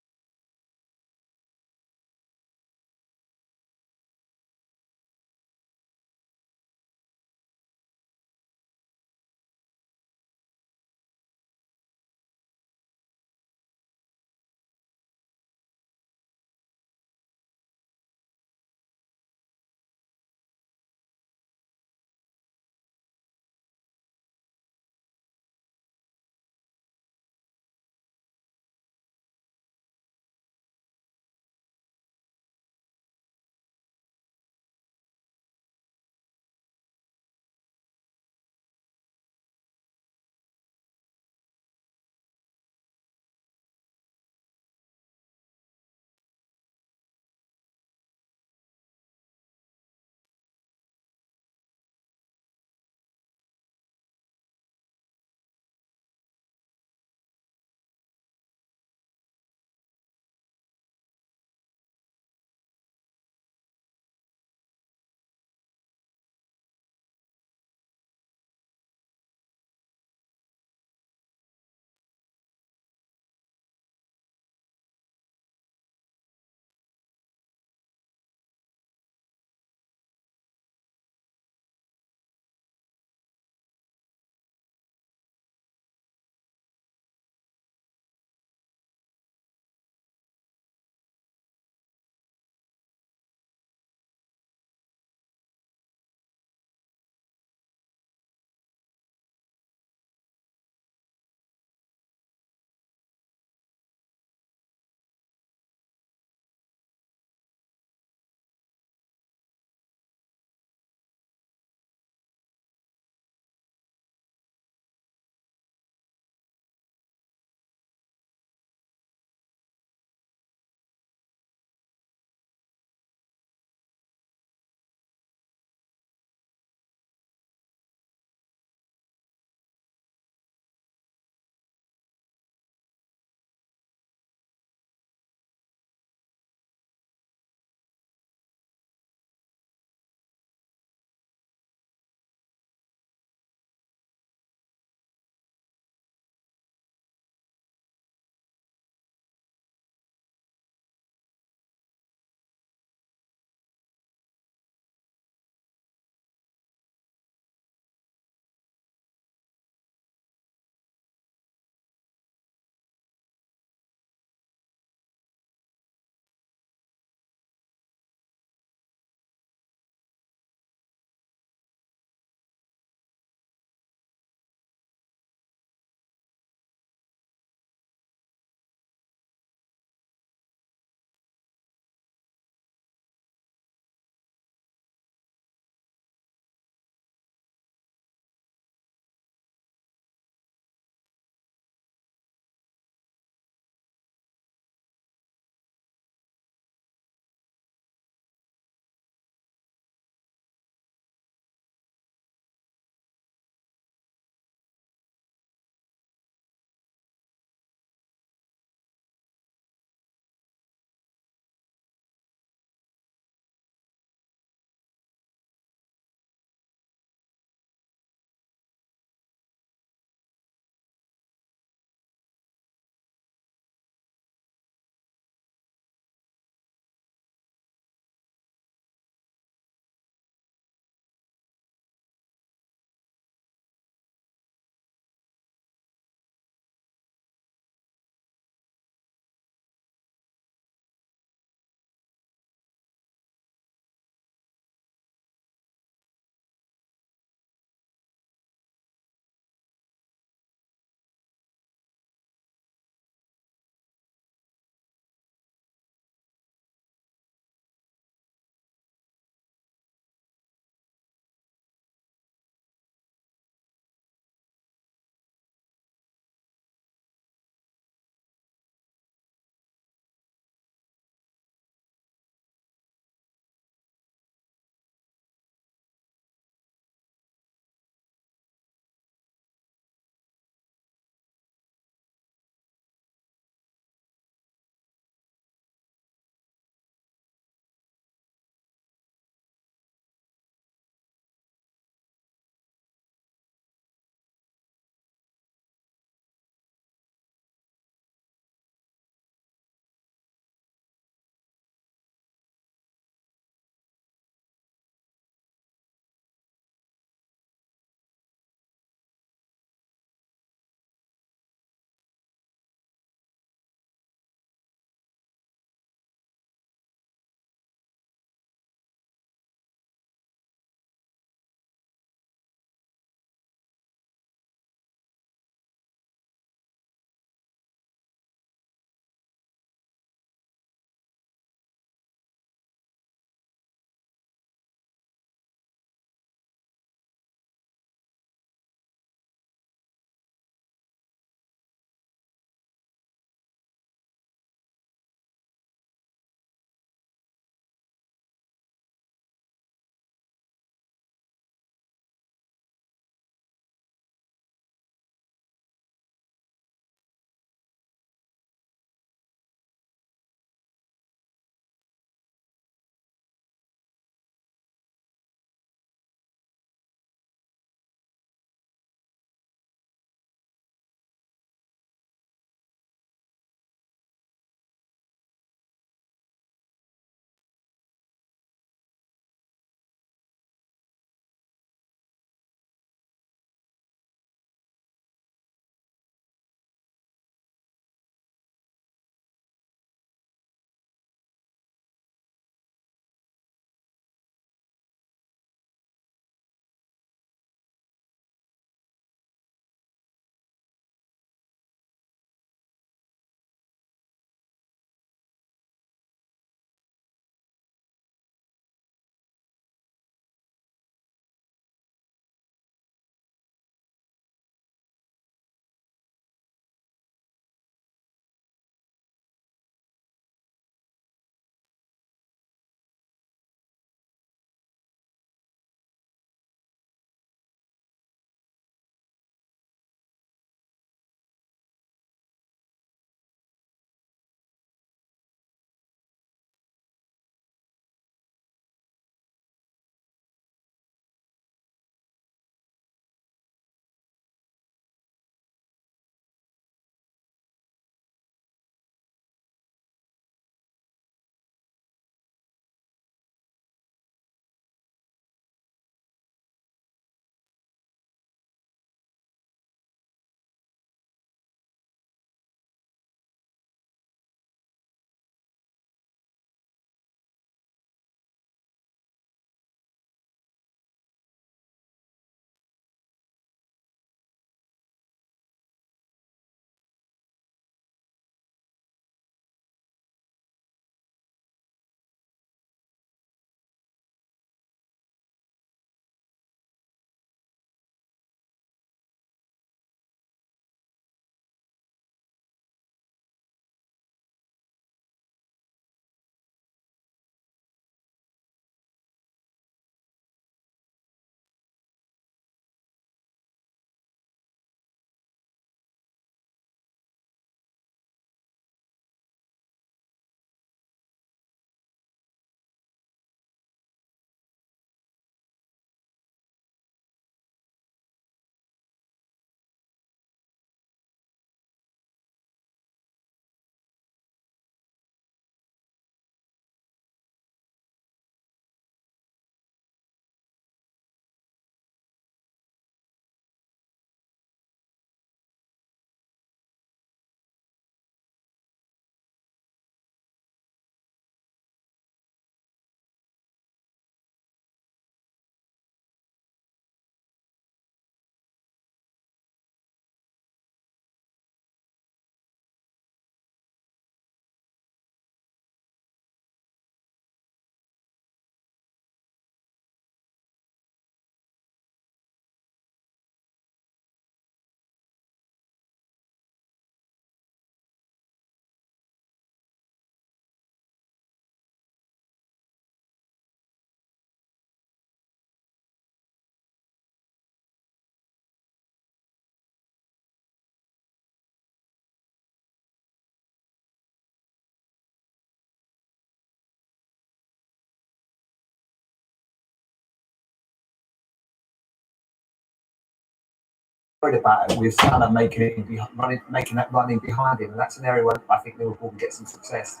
worried about it with Salah making that running behind him, and that's an area where I think Liverpool can get some success.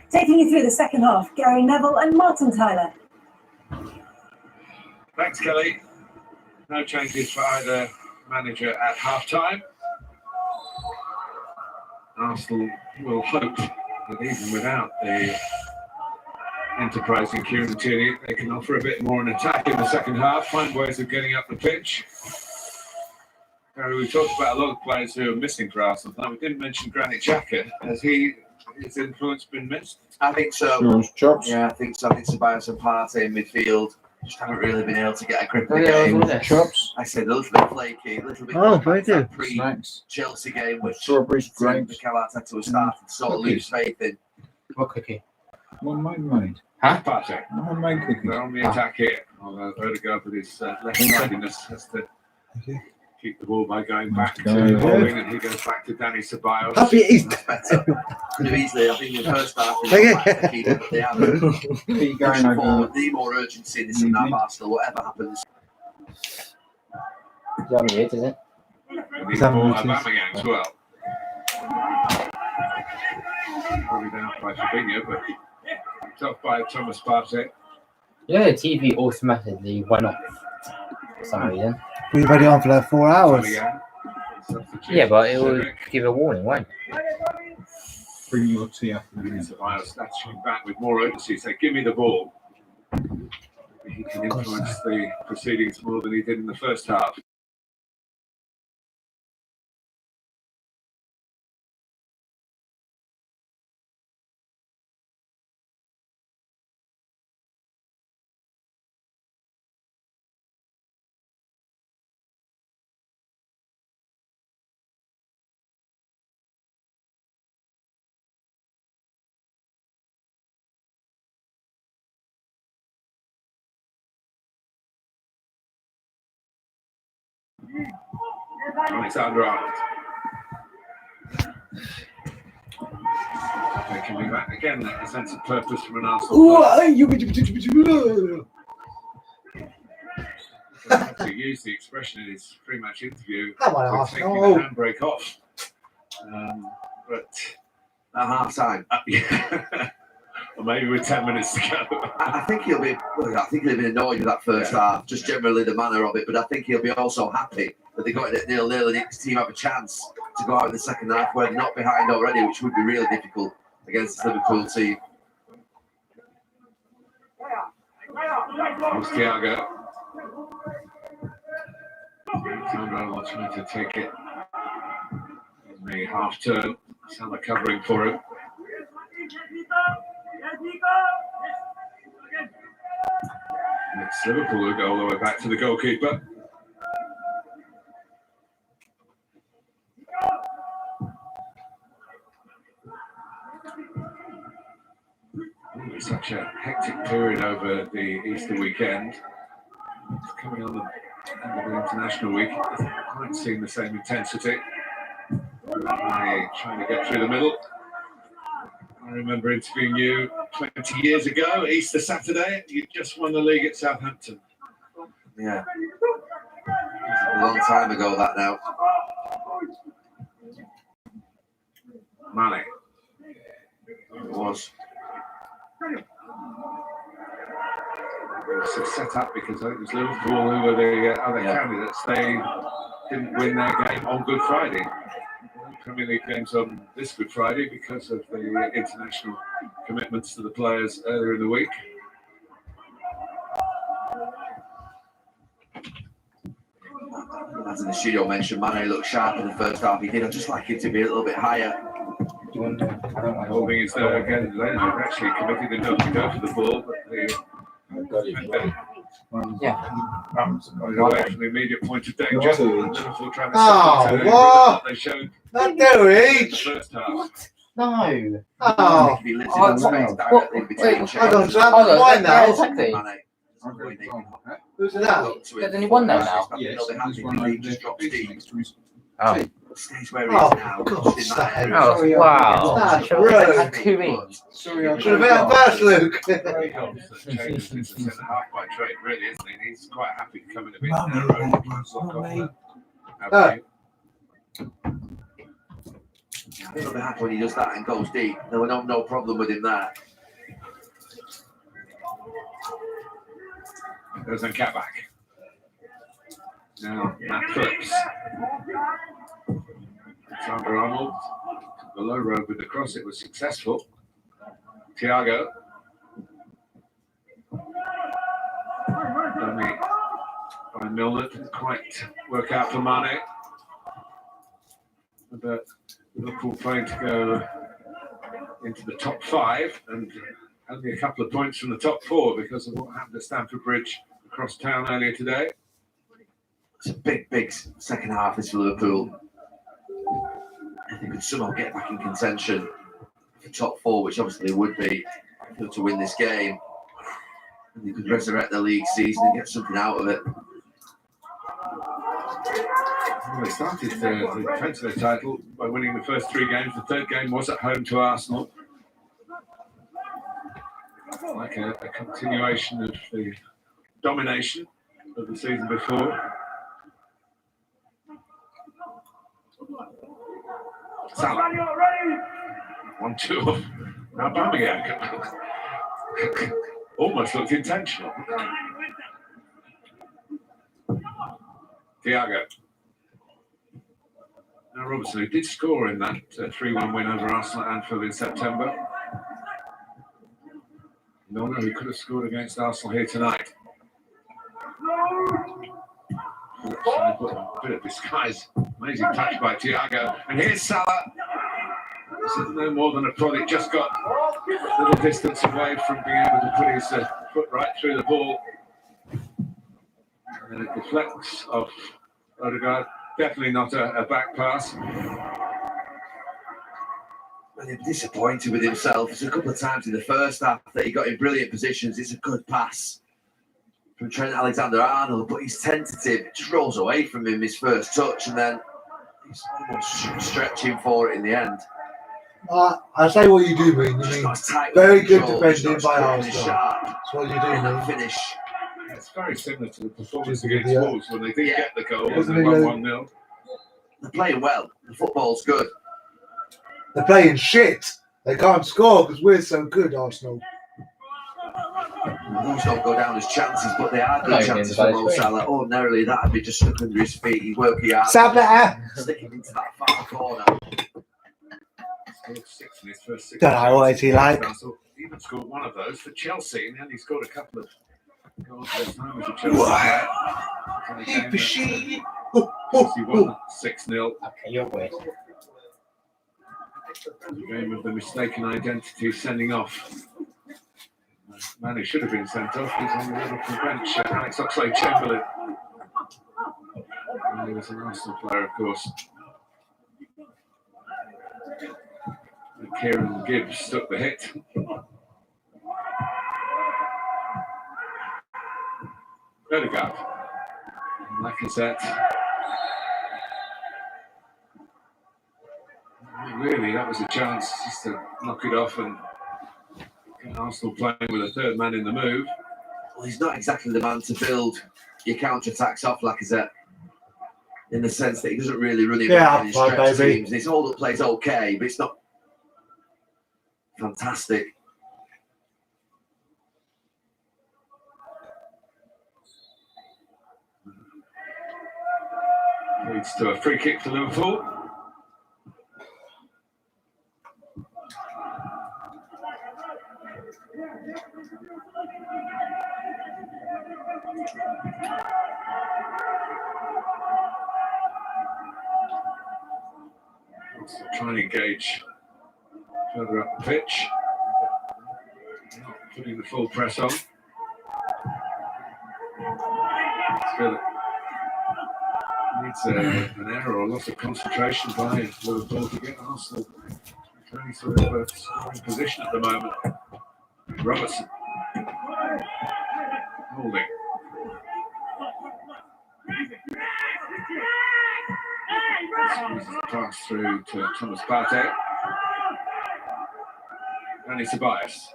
Taking you through the second half, Gary Neville and Martin Tyler. Thanks, Kelly. No changes for either manager at half-time. Arsenal will hope that even without the enterprising Kieran Tierney, they can offer a bit more an attack in the second half, find ways of getting up the pitch. Gary, we talked about a lot of players who are missing for Arsenal. We didn't mention Granit Xhaka. Has his influence been missed? I think so. Sean's chops. Yeah, I think so. I think Ceballos and Partey in midfield just haven't really been able to get a grip of the Yeah, game. Chops. I said a little bit flaky, a little bit very good. Snacks. pre-Chelsea game, which Strawberries, grapes. Mikel Arteta was starting to sort of lose faith in. What cookie? What made? Partey. What made cookies? They're on the attack here. Although Odegaard with his left-sidedness has to keep the ball by going back to Holding, and he goes back to Danny Ceballos. Happy Easter. That's better. Could have easily, I think, in the first half, but they haven't. Keep going over. Need more urgency in this in that Arsenal, whatever happens. Yummy, it isn't it? And he's more Aubameyang as well. Probably down by Fabinho, but picked up by Thomas Partey. You know, the TV automatically went off for some reason. We've had it on for like 4 hours. Aubameyang, substitute Yeah, but it will Cedric. give a warning, won't it? Bring your tea up. Ceballos snatching back with more urgency, say, give me the ball. He can influence the proceedings more than he did in the first half. Alexander Arnold. They can be back again, a sense of purpose from an Arsenal player. To use the expression in his pre-match interview, Come on, we're Arsenal. taking the handbrake off. But At half time. yeah. Or maybe with 10 minutes to go. I think he'll be annoyed with that first half, just generally the manner of it, but I think he'll be also happy that they got it at 0-0 and his team have a chance to go out in the second half where they're not behind already, which would be really difficult against this Liverpool team. Here's Thiago. Alexander Arnold trying to take it in the half turn. Salah covering for him. It's Liverpool who go all the way back to the goalkeeper. It's such a hectic period over the Easter weekend. It's coming on the end of the international week. It hasn't quite seen the same intensity. Trying to get through the middle. I remember interviewing you 20 years ago, Easter Saturday. You just won the league at Southampton. Yeah. A long time ago, that now. Mane. It was. It's a set up because it was Liverpool who were the other candidates. They didn't win their game on Good Friday. Premier League games on this Good Friday because of the international commitments to the players earlier in the week. As in the studio mentioned, Mane looked sharp in the first half. He did. I'd just like him to be a little bit higher. Holding is there again. They've actually committed enough to go for the ball, but away from the immediate point of danger. Liverpool trying to they showed Not their in the age. first half. No. Oh, If he lives in the space directly between hold on, so I'm why now? Exactly. Who's that? There's only one there now. Yes, They'll be happy there's one if over he just drops there deep. next to his. Oh. Stays where he is Oh, now. God, just in that area. Oh, wow. That's Should have rude. had 2 each. Sorry, I Should have been a pass, Luke. Very helps that changes into centre half by trade, really, isn't he? He's quite happy to come in a bit narrow. avenue. I think he'll be happy when he does that and goes deep. There were no problem with him there. Goes on cat back. Now Matt Phillips. Alexander Arnold. The low road with the cross, it was successful. Thiago. Dummy by Milner, didn't quite work out for Mane. But Liverpool trying to go into the top 5 and only a couple of points from the top 4 because of what happened at Stamford Bridge across town earlier today. It's a big second half this for Liverpool. If they could somehow get back in contention for top 4, which obviously they would be to win this game, and they could resurrect the league season and get something out of it. Well, they started the defence of the title by winning the first 3 games. The third game was at home to Arsenal. Like a continuation of the domination of the season before. Salah. 1-2. Now Aubameyang. Almost looked intentional. Thiago. Now Robertson, who did score in that 3-1 win over Arsenal at Anfield in September. Milner, who could have scored against Arsenal here tonight. A bit of disguise. Amazing touch by Thiago. And here's Salah. This is no more than a prod. It just got a little distance away from being able to put his foot right through the ball. And it deflects off Odegaard. Definitely not a back pass. Well, he's disappointed with himself. It's a couple of times in the first half that he got in brilliant positions. It's a good pass from Trent Alexander-Arnold, but he's tentative. It just rolls away from him his first touch, and then he's almost stretching for it in the end. I say what you do mean. You mean very good defending by Arsenal. That's what you do mean. Finish. It's very similar to the performance against Wolves when they did get the goal. Wasn't They it, won 1-0. They're playing well. The football's good. They're playing shit. They can't score because we're so good, Arsenal. Those don't go down as chances, but they are good chances for Mo Salah. Ordinarily, that would be just stuck under his feet. He's working hard. Salah. Sticking into that far corner. Scored 6 in his first 6 Don't know, what is he like? He even scored one of those for Chelsea, and then he scored a couple of goals this time as a Chelsea player. Chelsea won 6-0. Okay, you're weird. The game of the mistaken identity sending off. Man who should have been sent off is on the Liverpool bench, Alex Oxlade-Chamberlain. He was an Arsenal player, of course. And Kieran Gibbs took the hit. Odegaard. Lacazette. Really, that was a chance just to knock it off and get Arsenal playing with a third man in the move. Well, he's not exactly the man to build your counter-attacks off, Lacazette, in the sense that he doesn't really run it back in his stretch teams. His hold-up play's okay, but it's not fantastic. Leads to a free kick for Liverpool. Also trying to engage further up the pitch. Not putting the full press on. Still needs an error or loss of concentration by Liverpool to get Arsenal in any sort of scoring position at the moment. Robertson. Holding. Pass through to Thomas Partey. And it's Tobias.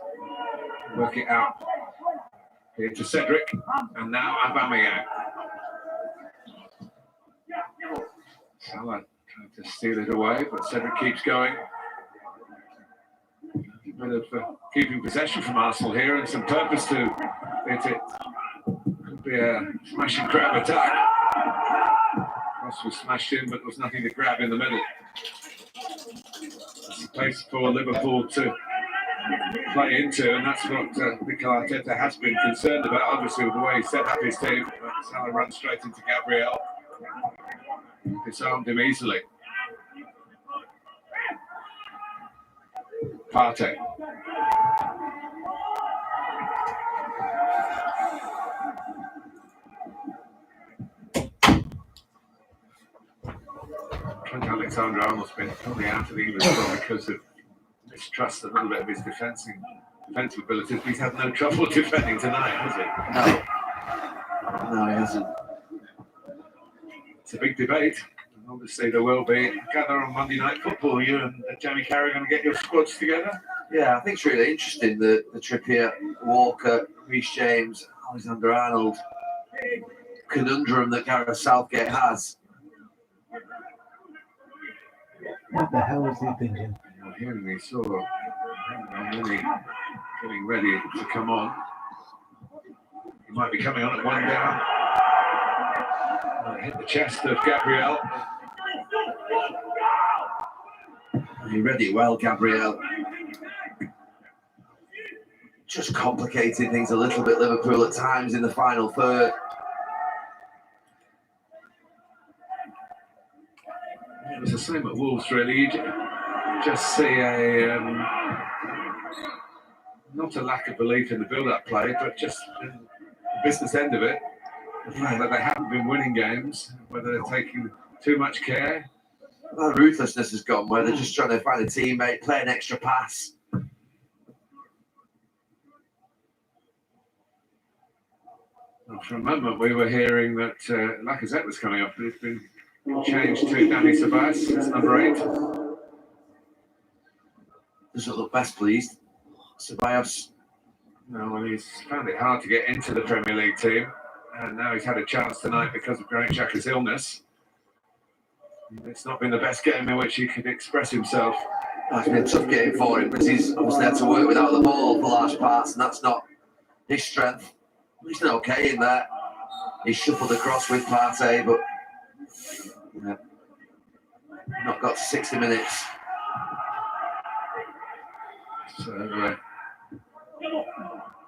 Work it out. Here to Cedric. And now Aubameyang. Salah trying to steal it away, but Cedric keeps going. A bit of keeping possession from Arsenal here and some purpose to it. It could be a smash and grab attack. Cross was smashed in, but there was nothing to grab in the middle. It's a place for Liverpool to play into, and that's what Mikel Arteta has been concerned about, obviously, with the way he set up his team. But Salah runs straight into Gabriel. Disarmed him easily. Partey. Trent Alexander-Arnold's been probably out of the English squad because of mistrust a little bit of his defensive abilities. He's had no trouble defending tonight, has he? No, he hasn't. It's a big debate. And obviously, there will be. Gather on Monday Night Football. You and Jamie Carragher going to get your squads together? Yeah, I think it's really interesting the Trippier, Walker, Reece James, Alexander-Arnold conundrum that Gareth Southgate has. What the hell was he thinking? You're hearing me, so really getting ready to come on. He might be coming on at one down. Hit the chest of Gabriel. He read it well, Gabriel. Just complicated things a little bit, Liverpool, at times in the final third. It was the same at Wolves, really. You just see a not a lack of belief in the build-up play, but just the business end of it. The fact that they haven't been winning games, whether they're taking too much care. Well, ruthlessness has gone, where they're just trying to find a teammate, play an extra pass. Well, for a moment, we were hearing that Lacazette was coming off, but it's been changed to Dani Ceballos. It's number 8. Doesn't look best pleased. Ceballos. No, well, he's found it hard to get into the Premier League team, and now he's had a chance tonight because of Granit Xhaka's illness. It's not been the best game in which he could express himself. It's been a tough game for him because he's obviously had to work without the ball for large parts, and that's not his strength. He's done okay in there. He's shuffled across with Partey, but yeah, not got to 60 minutes. So,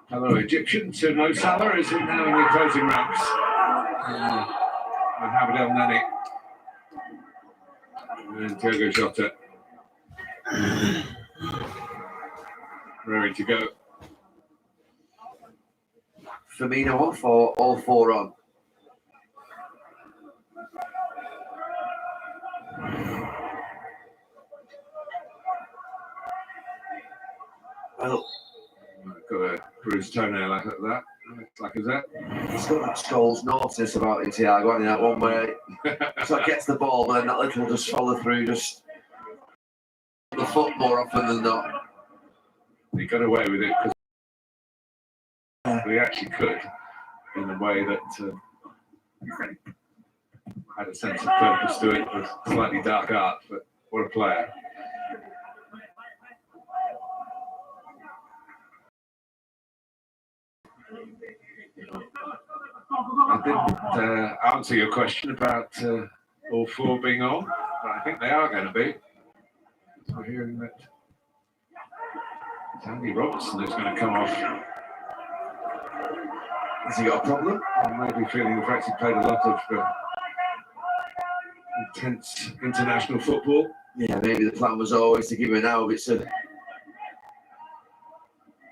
hello, Egyptians. So Mo Salah is now in the closing ranks. Mohamed El Nani and Diogo Jota ready to go. Firmino off or all 4 on? Well, I've got a bruised toenail like that. Like that. he's got that Scholes naughtiness about him, Thiago, in that one way. So it gets the ball, but then that little just follow through, just the foot more often than not. He got away with it because he actually could, in a way that had a sense of purpose to it, with slightly dark art, but what a player. I didn't answer your question about all 4 being on, but I think they are going to be. So we're hearing that it's Andy Robertson who's going to come off. Has he got a problem? I may be feeling the fact he played a lot of intense international football. Yeah, maybe the plan was always to give him an hour, but it's a...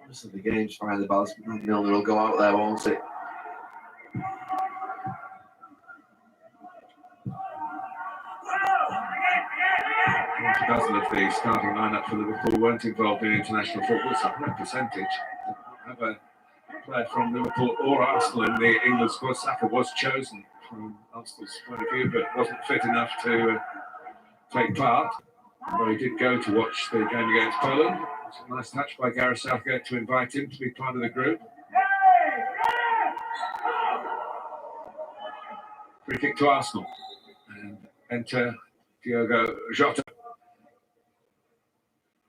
Obviously the game's fine, the balance, Milner will go out there, won't it? Dozen of the starting lineup for Liverpool weren't involved in international football. It's a high percentage. Have a player from Liverpool or Arsenal in the England squad. Saka was chosen from Arsenal's point of view, but wasn't fit enough to take part. Although he did go to watch the game against Poland. It's a nice touch by Gareth Southgate to invite him to be part of the group. Free kick to Arsenal. And enter Diogo Jota.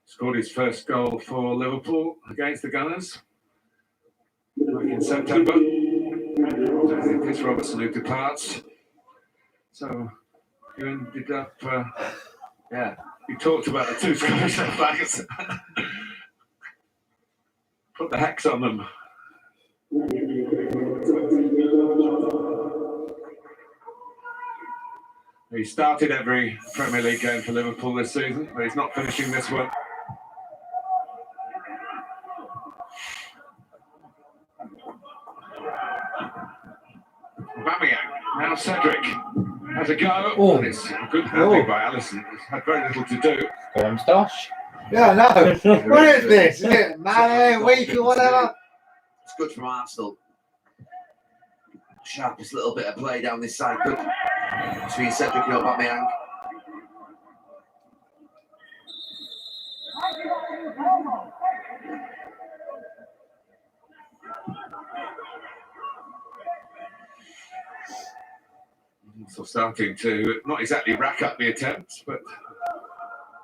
Scored his first goal for Liverpool against the Gunners back in September. It's Robertson who departs. So you ended up, you talked about the two Scottish left-backs. Put the hex on them. He started every Premier League game for Liverpool this season, but he's not finishing this one. Aubameyang, now Cedric has a go. Oh. And it's a good handling by Alisson. He's had very little to do. Gorham Stosh. Yeah, no. What is this? Is it man, week or whatever? It's good from Arsenal. Sharpest little bit of play down this side. Good between Cedric and Aubameyang. So starting to not exactly rack up the attempts, but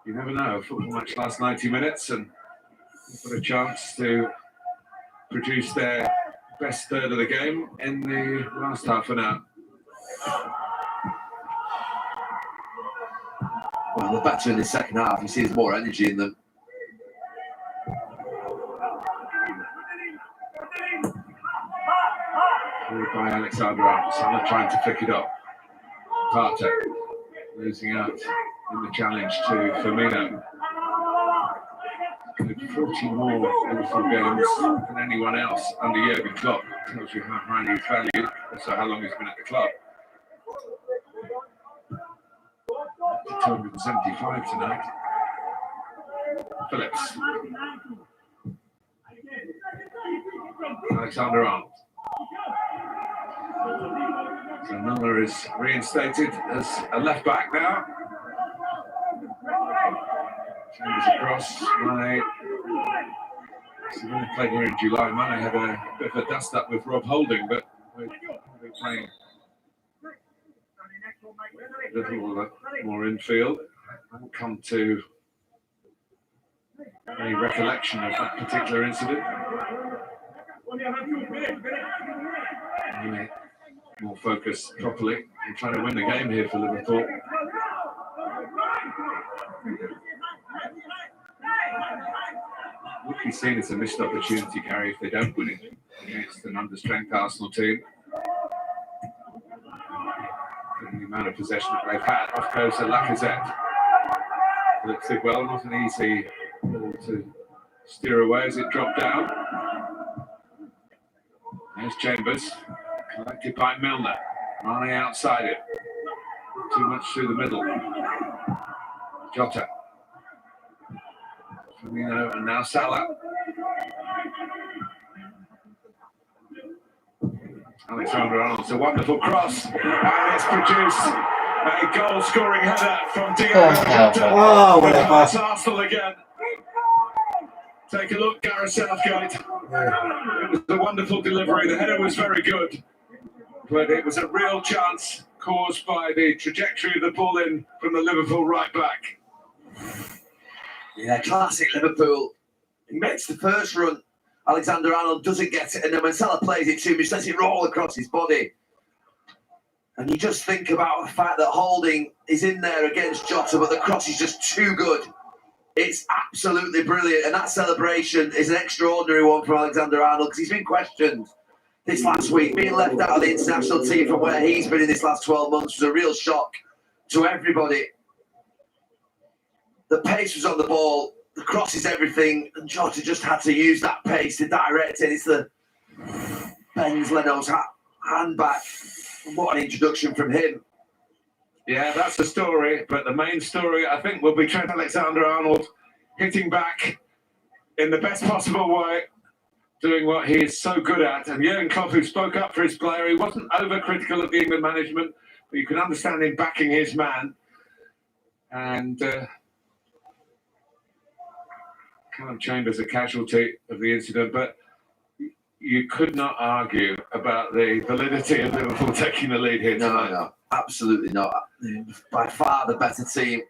you never know. A football match lasts 90 minutes and they've got a chance to produce their best third of the game in the last half an hour. Well, they're better in the second half. You see there's more energy in them. By Alexander-Arnold, Salah trying to flick it up. Partey losing out in the challenge to Firmino. Played 40 more Liverpool games than anyone else under Jurgen Klopp. Tells you how highly he's valued, also how long he's been at the club. 275 tonight. Phillips. Alexander-Arnold. So Miller is reinstated as a left back now. Changes across. Mane. So when they played here in July, Mane had a bit of a dust up with Rob Holding, but we're playing a little more infield. I won't come to any recollection of that particular incident. Anyway, more focused properly and trying to win the game here for Liverpool. Would be seen as a missed opportunity, Gary, if they don't win it against an understrength Arsenal team. And the amount of possession that they've had. Off goes to Lacazette. Phillips did well, not an easy ball to steer away as it dropped down. There's Chambers. Collected by Milner. Mane outside it. Too much through the middle. Jota. Firmino and now Salah. Alexander-Arnold. It's a wonderful cross. And it's produced a goal-scoring header from Diogo Jota. Oh, whatever. It's Arsenal again. Take a look, Gareth Southgate. It was a wonderful delivery. The header was very good. But it was a real chance caused by the trajectory of the ball in from the Liverpool right back. Yeah, classic Liverpool. He makes the first run. Alexander-Arnold doesn't get it, and then when Salah plays it to him, he lets it roll across his body. And you just think about the fact that Holding is in there against Jota, but the cross is just too good. It's absolutely brilliant, and that celebration is an extraordinary one from Alexander-Arnold because he's been questioned this last week. Being left out of the international team from where he's been in this last 12 months was a real shock to everybody. The pace was on the ball, the cross is everything, and Jota just had to use that pace to direct it. It's the Benz Leno's hand back. What an introduction from him. Yeah, that's the story, but the main story, I think, will be Trent Alexander-Arnold hitting back in the best possible way, doing what he is so good at. And Jurgen Klopp, who spoke up for his player, he wasn't overcritical of the England management, but you can understand him backing his man. And Callum Chambers a casualty of the incident, but you could not argue about the validity of Liverpool taking the lead here tonight. No. Absolutely not. By far the better team.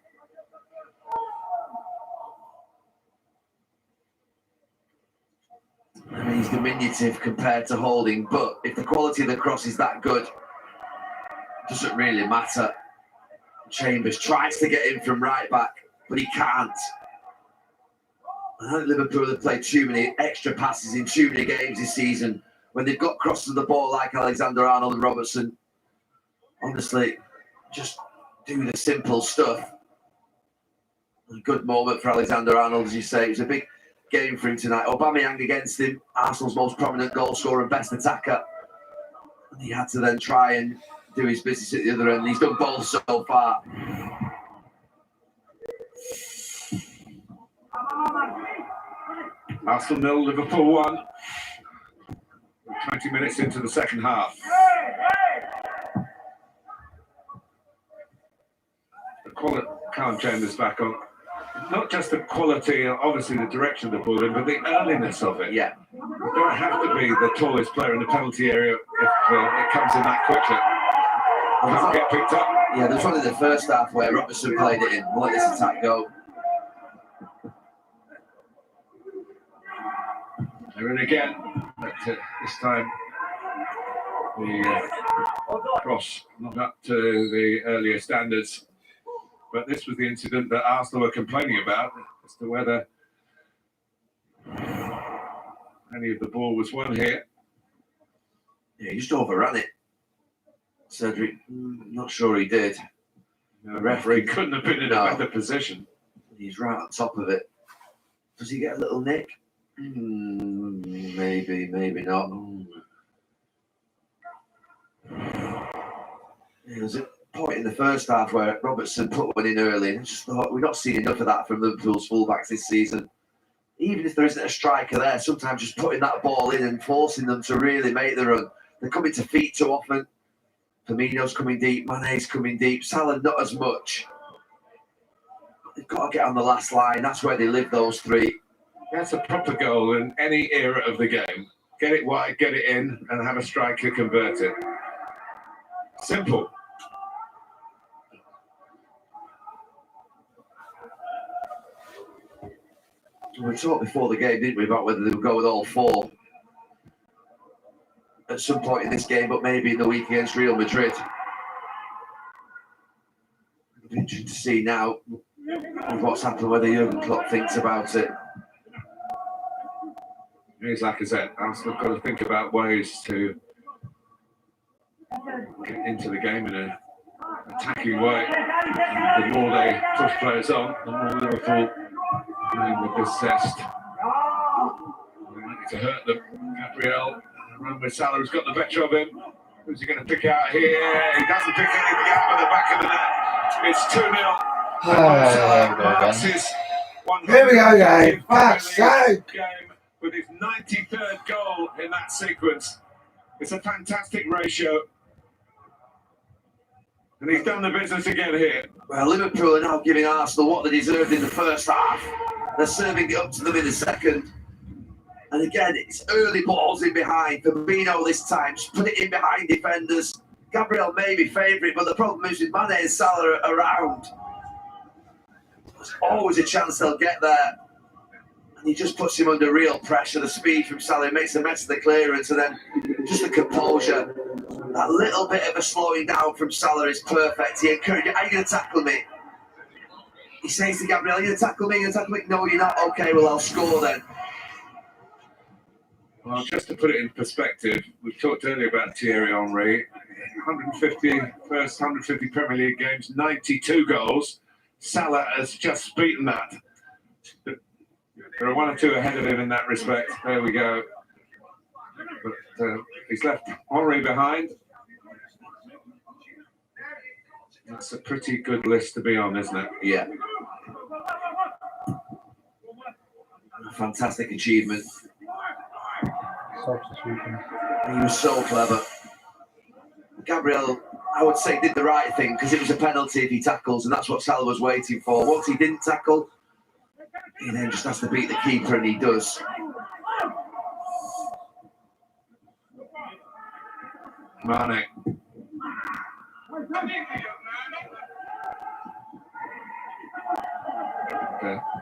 I mean, he's diminutive compared to Holding, but if the quality of the cross is that good, it doesn't really matter. Chambers tries to get in from right back, but he can't. I think Liverpool have played too many extra passes in too many games this season when they've got crosses of the ball like Alexander-Arnold and Robertson. Honestly, just do the simple stuff. A good moment for Alexander-Arnold, as you say. It was a big game for him tonight. Aubameyang against him, Arsenal's most prominent goal scorer and best attacker. And he had to then try and do his business at the other end. He's done both so far. Arsenal 0, Liverpool 1. 20 minutes into the second half. The quality, Callum Chambers back on. Not just the quality, obviously the direction of the ball in, but the earliness of it. Yeah. You don't have to be the tallest player in the penalty area if it comes in that quickly. Can't get picked up. Yeah, there's one in the first half where Robertson played it in. We'll let this attack go. They're in again, but this time the cross not up to the earlier standards. But this was the incident that Arsenal were complaining about as to whether any of the ball was won here. Yeah, he just overran it. Cedric, not sure he did. The referee couldn't have been in a better position. He's right on top of it. Does he get a little nick? Maybe, maybe not. There was a point in the first half where Robertson put one in early, and I just thought, we've not seen enough of that from Liverpool's fullbacks this season. Even if there isn't a striker there, sometimes just putting that ball in and forcing them to really make the run. They're coming to feet too often. Firmino's coming deep, Mane's coming deep, Salah not as much. They've got to get on the last line. That's where they live, those three. That's a proper goal in any era of the game. Get it wide, get it in, and have a striker convert it. Simple. We talked before the game, didn't we, about whether they would go with all four at some point in this game, but maybe in the week against Real Madrid. It'll be interesting to see now with what's happened, whether Jurgen Klopp thinks about it. Here's Lacazette. Arsenal have got to think about ways to get into the game in an attacking way. The more they push players on, the more Liverpool will be possessed. Likely to hurt them. Gabriel, run with Salah, who's got the better of him. Who's he going to pick out here? He doesn't pick anything out at the back of the net. It's 2-0. Here we go, game. Fuck's sake. With his 93rd goal in that sequence. It's a fantastic ratio. And he's done the business again here. Well, Liverpool are now giving Arsenal what they deserved in the first half. They're serving it up to them in the second. And again, it's early balls in behind. Firmino this time, just put it in behind defenders. Gabriel may be favourite, but the problem is with Mane and Salah around. There's always a chance they'll get there. And he just puts him under real pressure. The speed from Salah makes a mess of the clearance, and then just the composure. That little bit of a slowing down from Salah is perfect. He encourages, are you going to tackle me? He says to Gabriel, are you going to tackle me? You're going to tackle me? No, you're not. Okay, well, I'll score then. Well, just to put it in perspective, we talked earlier about Thierry Henry. 150 Premier League games, 92 goals. Salah has just beaten that. There are one or two ahead of him in that respect. There we go. But he's left Henry behind. That's a pretty good list to be on, isn't it? Yeah. A fantastic achievement. He was so clever. Gabriel, I would say, did the right thing because it was a penalty if he tackles, and that's what Salah was waiting for. Once he didn't tackle, he then just has to beat the keeper, and he does. Mane.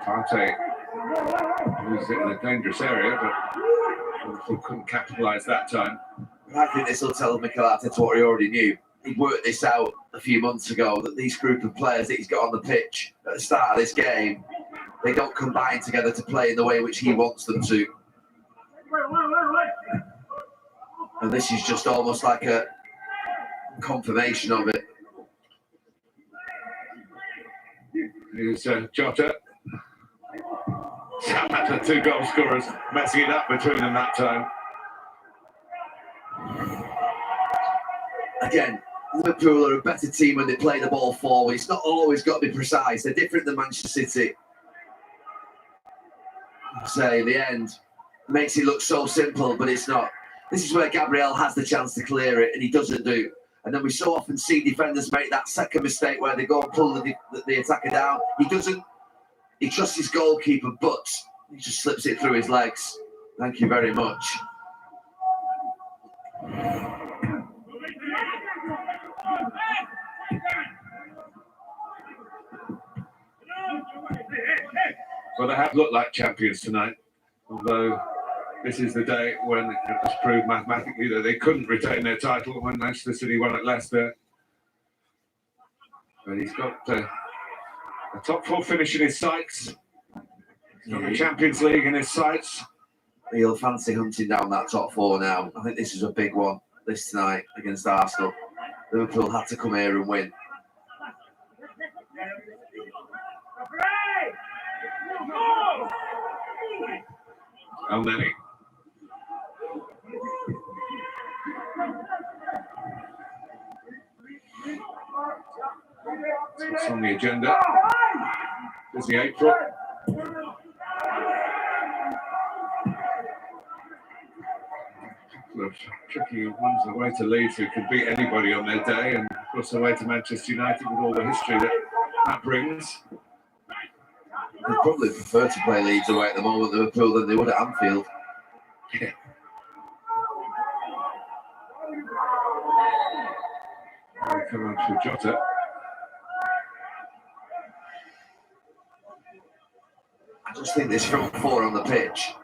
Partey was in a dangerous area, but Liverpool couldn't capitalise that time. I think this will tell Mikel Arteta what he already knew. He worked this out a few months ago, that these group of players that he's got on the pitch at the start of this game, they don't combine together to play in the way which he wants them to. And this is just almost like a confirmation of it. Here's Jota. The two goal scorers messing it up between them that time. Again, Liverpool are a better team when they play the ball forward. It's not always got to be precise. They're different than Manchester City. Say the end makes it look so simple, but it's not. This is where Gabriel has the chance to clear it, and he doesn't do. And then we so often see defenders make that second mistake where they go and pull the attacker down. He doesn't. He trusts his goalkeeper, but he just slips it through his legs. Thank you very much. Well, they have looked like champions tonight, although this is the day when it was proved mathematically that they couldn't retain their title when Manchester City won at Leicester. But he's got a top four finish in his sights. He's got the Champions League in his sights. He'll fancy hunting down that top four now. I think this is a big one, this tonight against Arsenal. Liverpool had to come here and win. El Neni. What's on the agenda? Busy April. Couple of tricky ones away to Leeds, who could beat anybody on their day, and of course away to Manchester United with all the history that brings. They'd probably prefer to play Leeds away at the moment, Liverpool, than they would at Anfield. Yeah. Come on for Jota. I just think this front four on the pitch.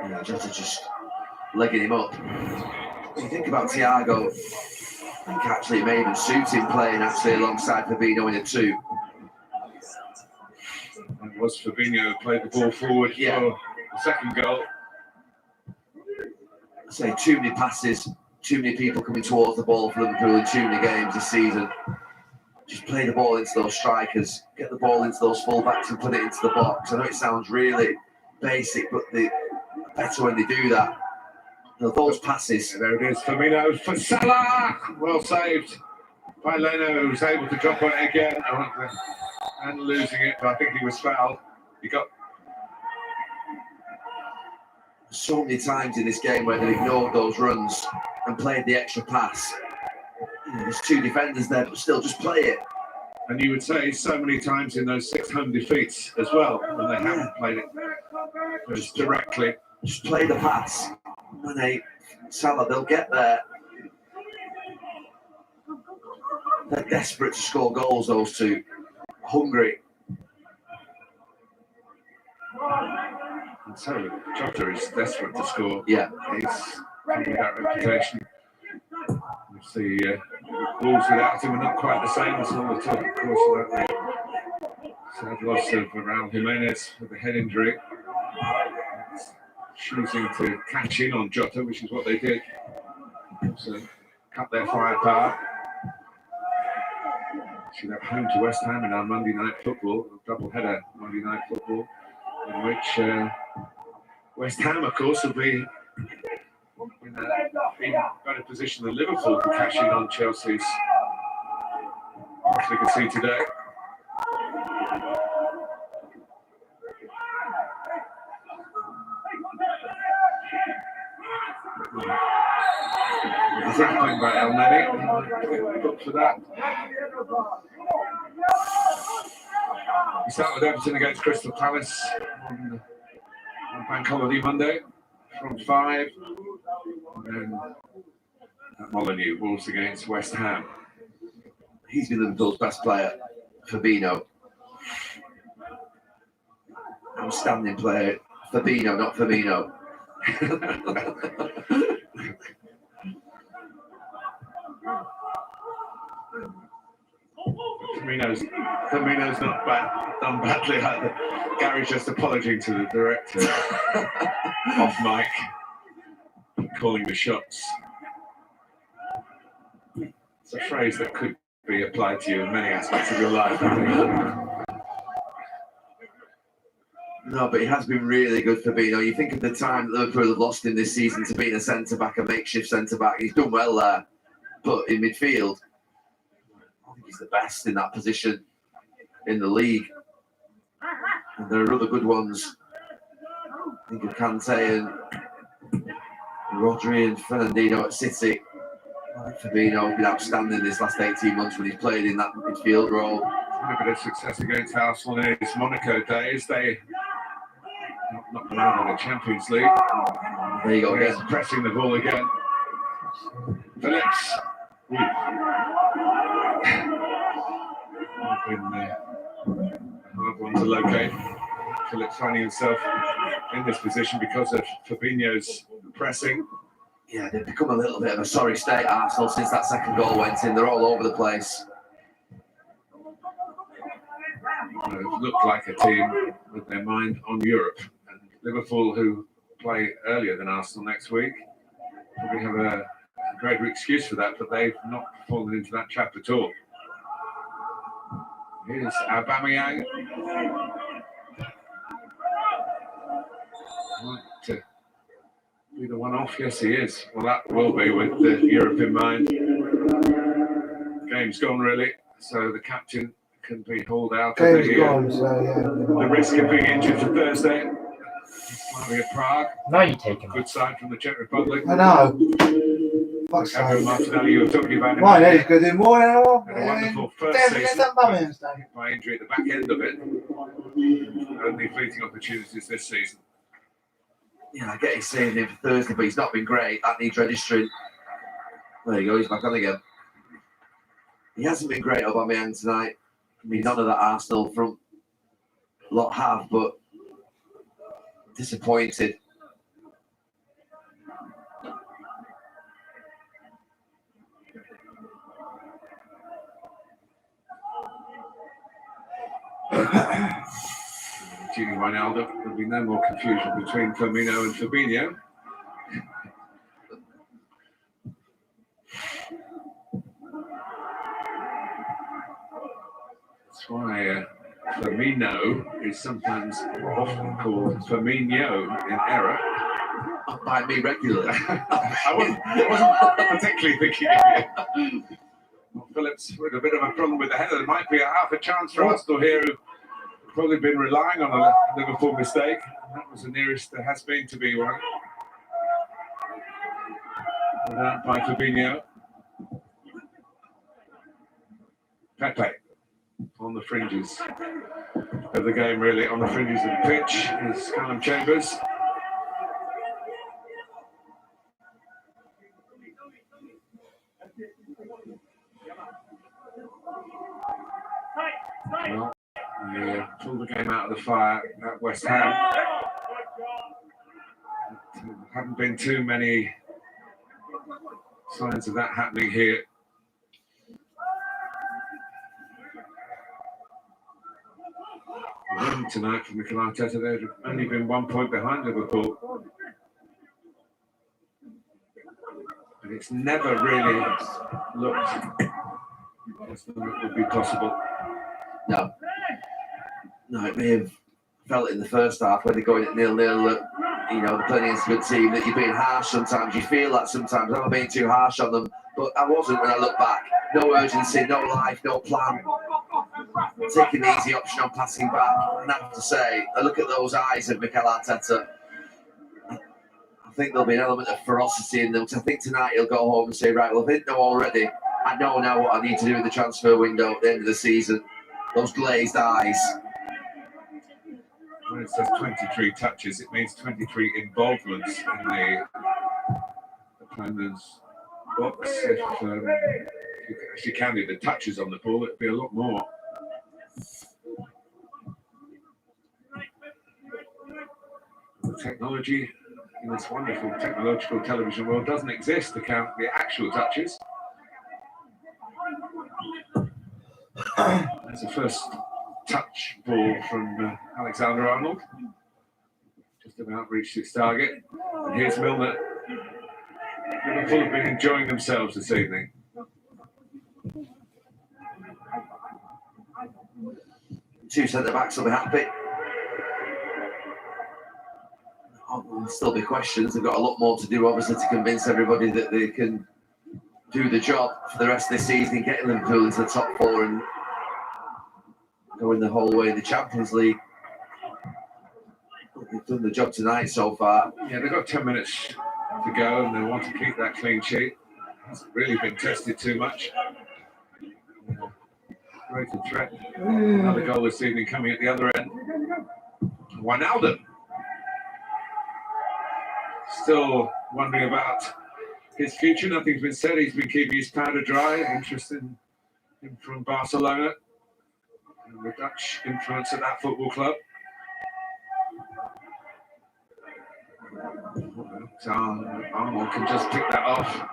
Yeah, Jota just legging him up. When you think about Thiago, I think actually it may even suit him playing actually alongside Fabinho in a two. It was Fabinho who played the ball forward for the second goal. I say too many passes, too many people coming towards the ball for Liverpool in too many games this season. Just play the ball into those strikers, get the ball into those fullbacks and put it into the box. I know it sounds really basic, but they're better when they do that. You know, those passes. And there it is, Firmino for Salah! Well saved by Leno, who's able to drop on it again and losing it, but I think he was fouled. He got so many times in this game where they ignored those runs and played the extra pass. You know, there's two defenders there, but still just play it. And you would say so many times in those 6 home defeats as well, when they haven't played it as directly. Just play the pass. When Salah, they'll get there. They're desperate to score goals, those two. Hungry. And so Jota is desperate to score. Yeah. He's coming with that reputation. You see, Wolves without him are not quite the same as all the talk, of course, about the sad loss of Raul Jimenez with a head injury. Choosing to catch in on Jota, which is what they did. So cut their firepower. Should have home to West Ham in our Monday night football, a double header Monday night football, in which West Ham, of course, will be in a even better position than Liverpool to cash in on Chelsea's, as we can see today. Grappling by El Neni. Look for that. We start with Everton against Crystal Palace on Bank Holiday Monday from 5. And then at Molineux. Wolves against West Ham. He's been Liverpool's best player, Fabinho. Outstanding player, Fabinho, not Firmino. Firmino's not done badly either. Gary's just apologizing to the director off mic, calling the shots. It's a phrase that could be applied to you in many aspects of your life, I think. No, but he has been really good, Fabinho. You think of the time that Liverpool have lost him this season to being a centre-back, a makeshift centre-back. He's done well there. But in midfield, I think he's the best in that position in the league. And there are other good ones. Think of Kante and Rodri and Fernandinho at City. Fabinho has been outstanding this last 18 months when he's played in that midfield role. A bit of success against Arsenal in his Monaco days. They knocked them out in the Champions League. There you go again. Pressing the ball again. Phillips. Hard one to locate. Phillips finding himself in this position because of Fabinho's pressing. Yeah, they've become a little bit of a sorry state, Arsenal, since that second goal went in. They're all over the place. They look like a team with their mind on Europe. And Liverpool, who play earlier than Arsenal next week, probably have a greater excuse for that, but they've not fallen into that trap at all. Here's Aubameyang. Might be the one off. Yes, he is. Well, that will be with the Europe in mind. The game's gone, really, so the captain can be hauled out of the risk of being injured for Thursday. Slavia Prague. Now you take him. Good side from the Czech Republic. I know. Fuck's Gabriel sake. Martinelli, you were talking about him. Right, he's good in more now. Had a wonderful first season, by injury at the back end of it. Only fleeting opportunities this season. Yeah, I get he's saving him for Thursday, but he's not been great. That needs registering. There you go, he's back on again. He hasn't been great, Aubameyang, tonight. I mean, none of that Arsenal front lot have, but disappointed. Gini Wijnaldum, there'll be no more confusion between Firmino and Fabinho. That's why Firmino is sometimes often called Firmino in error. By me regularly. I wasn't particularly thinking of you. Well, Phillips with a bit of a problem with the header. There might be a half a chance for Arsenal here, who've probably been relying on a Liverpool mistake. And that was the nearest there has been to be one. Put out by Fabinho. Pepe on the fringes of the game, really, on the fringes of the pitch is Callum Chambers. Well, they pulled the game out of the fire at West Ham. There haven't been too many signs of that happening here. Tonight for Mikel Arteta, they've only been 1 point behind Liverpool. But it's never really looked as though it would be possible. No, it may have felt in the first half when they're going at 0-0 that, you know, they're playing against a good team, that you're being harsh sometimes. You feel that sometimes. I'm not being too harsh on them, but I wasn't when I look back. No urgency, no life, no plan. Taking the easy option on passing back. And I have to say, I look at those eyes of Mikel Arteta. I think there'll be an element of ferocity in them. I think tonight he'll go home and say, right, well, I didn't know already. I know now what I need to do in the transfer window at the end of the season. Those glazed eyes. When it says 23 touches, it means 23 involvements in the opponent's box. If you actually counted the touches on the ball, it'd be a lot more. The technology in this wonderful technological television world doesn't exist to count the actual touches. There's the first touch ball from Alexander-Arnold. Just about reached its target. And here's Milner. Liverpool have been enjoying themselves this evening. Two centre-backs will be happy. There'll still be questions. They've got a lot more to do, obviously, to convince everybody that they can do the job for the rest of the season, getting Liverpool into the top four and going the whole way in the Champions League. They've done the job tonight so far. Yeah, they've got 10 minutes to go and they want to keep that clean sheet. It hasn't really been tested too much. Greater threat. Another goal this evening coming at the other end. Wijnaldum. Still wondering about his future. Nothing's been said. He's been keeping his powder dry. Interested in him from Barcelona. And the Dutch influence at that football club. Arnold can just pick that off.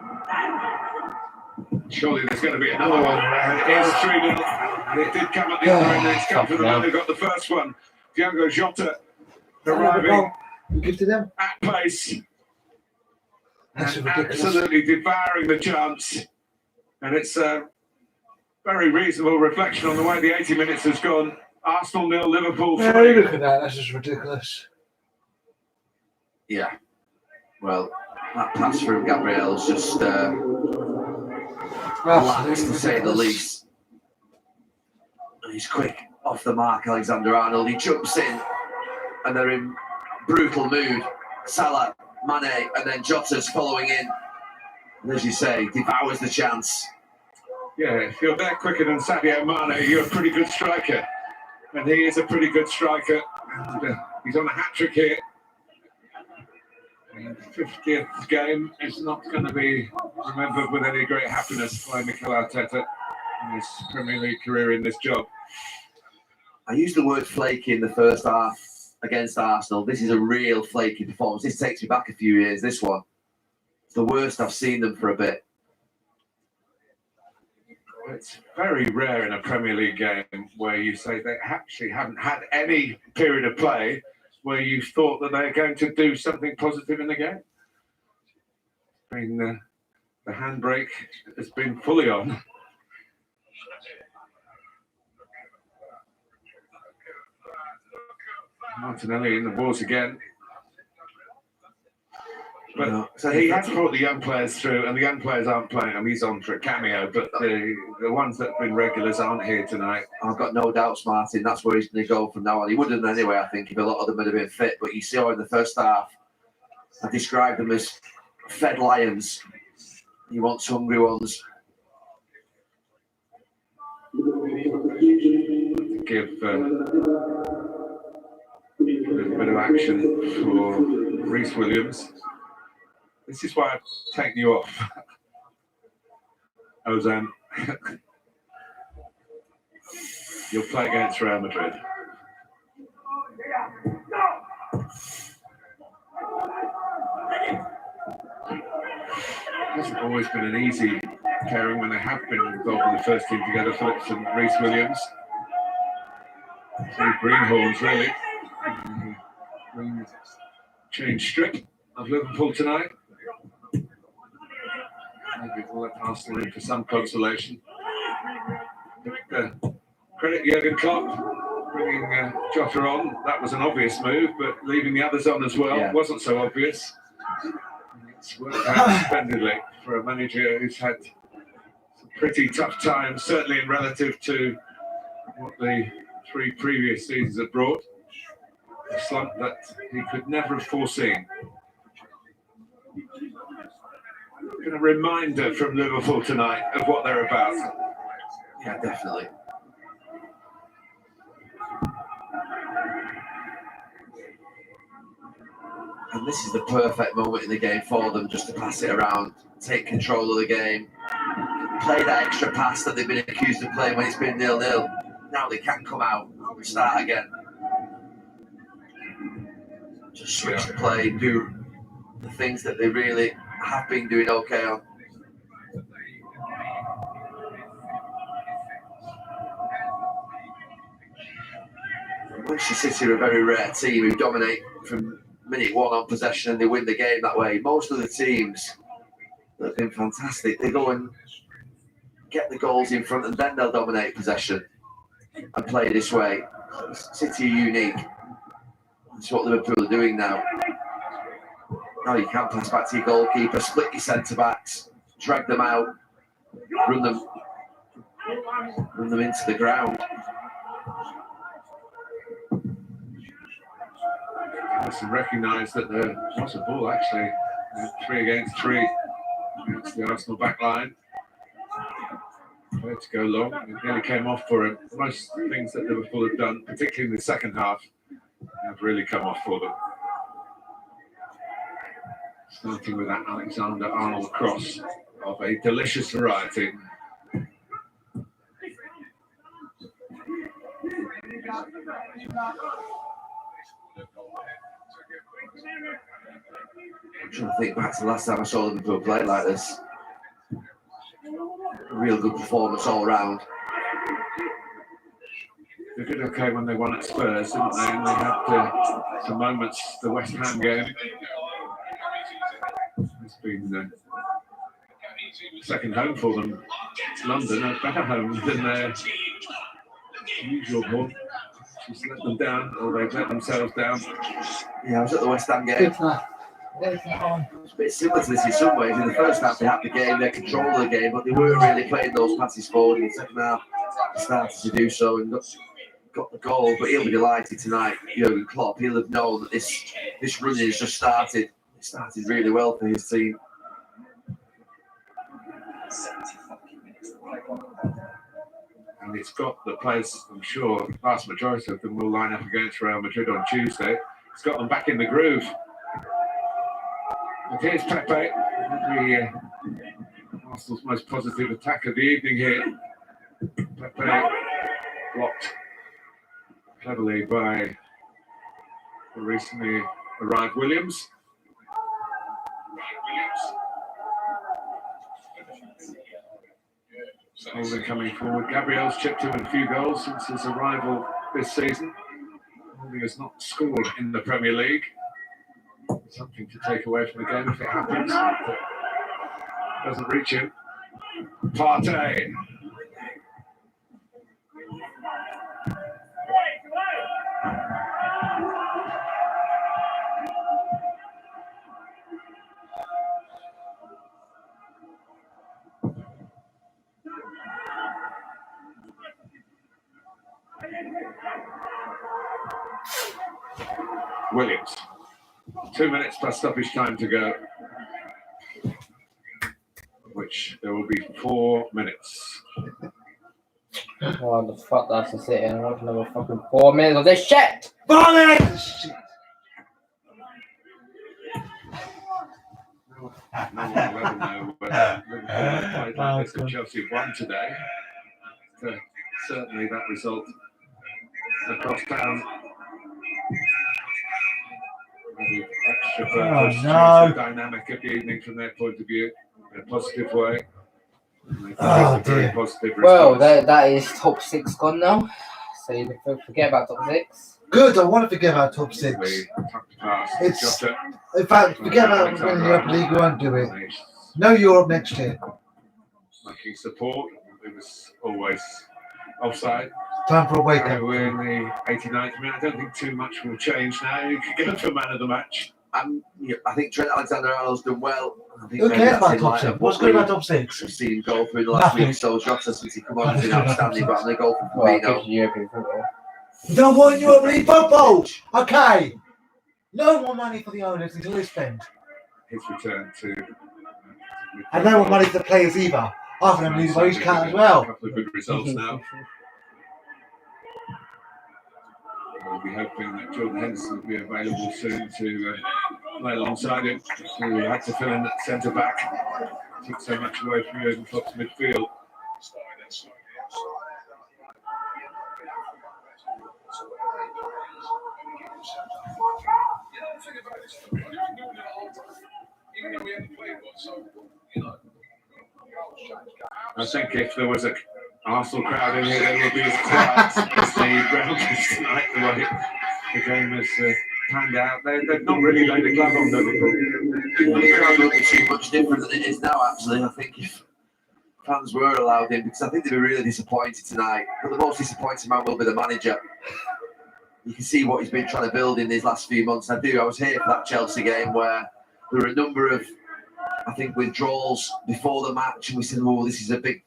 Surely there's going to be another one. It is 3-0. It did come at the other end. It's come from the man who got the first one. Diogo Jota arriving Give to them. at pace. That's And ridiculous. absolutely devouring the chance. And it's a very reasonable reflection on the way the 80 minutes has gone. Arsenal 0, Liverpool 3. Hey, look at that. That's just ridiculous. Yeah. Well, that pass from Gabriel's just lax, to say the least. He's quick off the mark, Alexander-Arnold. He jumps in, and they're in brutal mood. Salah, Mane, and then Jota's following in. And as you say, devours the chance. Yeah, if you're there quicker than Sadio Mane, you're a pretty good striker. And he is a pretty good striker. And he's on a hat-trick here. And the 50th game is not going to be remembered with any great happiness by Mikel Arteta in his Premier League career in this job. I used the word flaky in the first half against Arsenal. This is a real flaky performance. This takes me back a few years, this one. It's the worst I've seen them for a bit. It's very rare in a Premier League game where you say they actually haven't had any period of play where you thought that they're going to do something positive in the game. I mean, the handbrake has been fully on. Martinelli in the balls again. But No, he has brought the young players through, and the young players aren't playing. I mean, he's on for a cameo, but the ones that have been regulars aren't here tonight. I've got no doubts, Martin. That's where he's going to go from now on. He would have done anyway, I think, if a lot of them would have been fit. But you saw in the first half, I described them as fed lions. He wants hungry ones. Give a little bit of action for Reece Williams. This is why I've taken you off, Ozan. You'll play against Real Madrid. It hasn't always been an easy pairing when they have been involved in the first team together, Phillips and Reece Williams. Two greenhorns, really. Green change strip of Liverpool tonight. Maybe we'll let Arsenal in for some consolation. Credit Jurgen Klopp bringing Jota on. That was an obvious move, but leaving the others on as well wasn't so obvious. It's worked out splendidly for a manager who's had some pretty tough times, certainly in relative to what the 3 previous seasons have brought. A slump that he could never have foreseen. A reminder from Liverpool tonight of what they're about. Yeah, definitely. And this is the perfect moment in the game for them just to pass it around, take control of the game, play that extra pass that they've been accused of playing when it's been 0-0. Now they can come out and start again. Just switch the play, do the things that they really have been doing okay on. Manchester City are a very rare team who dominate from minute one on possession and they win the game that way. Most of the teams that have been fantastic, they go and get the goals in front and then they'll dominate possession and play this way. City are unique. That's what Liverpool are doing now. Now you can pass back to your goalkeeper, split your centre-backs, drag them out, run them into the ground. Let's recognise that there was a ball actually, 3 against 3 against the Arsenal back line. Way to go long, it nearly came off for him. Most things that Liverpool have done, particularly in the second half, have really come off for them. Starting with that Alexander-Arnold cross of a delicious variety. I'm trying to think back to the last time I saw Liverpool play like this. A real good performance all round. They did okay when they won at Spurs, didn't they? And they had some moments, the West Ham game. It's been second home for them. London, a better home than their usual home. Just let them down, or they've let themselves down. Yeah, I was at the West Ham game. It's a bit similar to this in some ways. In the first half, they had the game, they controlled the game, but they weren't really playing those passes forward. In the second half, they started to do so and got the goal. But he'll be delighted tonight, Jurgen Klopp. He'll have known that this running has just started. It started really well for his team. And it's got the players, I'm sure, the vast majority of them will line up against Real Madrid on Tuesday. It's got them back in the groove. And here's Pepe, Arsenal's most positive attack of the evening here. Pepe blocked cleverly by the recently arrived Williams. Holding coming forward. Gabriel's chipped in a few goals since his arrival this season. Holding has not scored in the Premier League. Something to take away from the game if it happens. Doesn't reach him. Partey. Williams. 2 minutes plus stoppage time to go, which there will be 4 minutes. What the fuck, that's a City and watch another fucking 4 minutes of this shit! 4 minutes! No one will ever know whether Liverpool played like this and Chelsea won today. Certainly that result across town. Extra purpose, change the dynamic of the evening from their point of view in a positive way. Very positive well, response. that is top 6 gone now. So you can forget about top 6. Good, I want to forget about top 6. It's In fact, forget about winning the Europa League, we won't do it. No Europe next year. Making support, it was always offside. Time for a wake up. We're in the 89th minute. I don't think too much will change now. You could go for man of the match. I think Trent Alexander-Arnold's done well. Who cares about top 6? What's good about top 6? We've seen him go through the last week, so Jota since he come on has been outstanding, but I'm going to go for Firmino. European football. You don't want Europa League football! Okay! No more money for the owners until they spend. His return to... And no more money for the players either. Half of them need a wage cut as well. A couple of good results now. We'll be hoping that Jordan Henderson will be available soon to play alongside him. So we had to fill in at centre back. Took so much away from Jurgen Klopp's midfield. I think if there was an Arsenal crowd in here, they would be as quiet as the ground is tonight, the way the game has panned out. They've not really laid a glove on Liverpool. The crowd won't be too much different than it is now, actually. I think if fans were allowed in, because I think they'd be really disappointed tonight. But the most disappointing man will be the manager. You can see what he's been trying to build in these last few months. I was here for that Chelsea game where there were a number of, I think, withdrawals before the match, and we said, "Oh, this is a big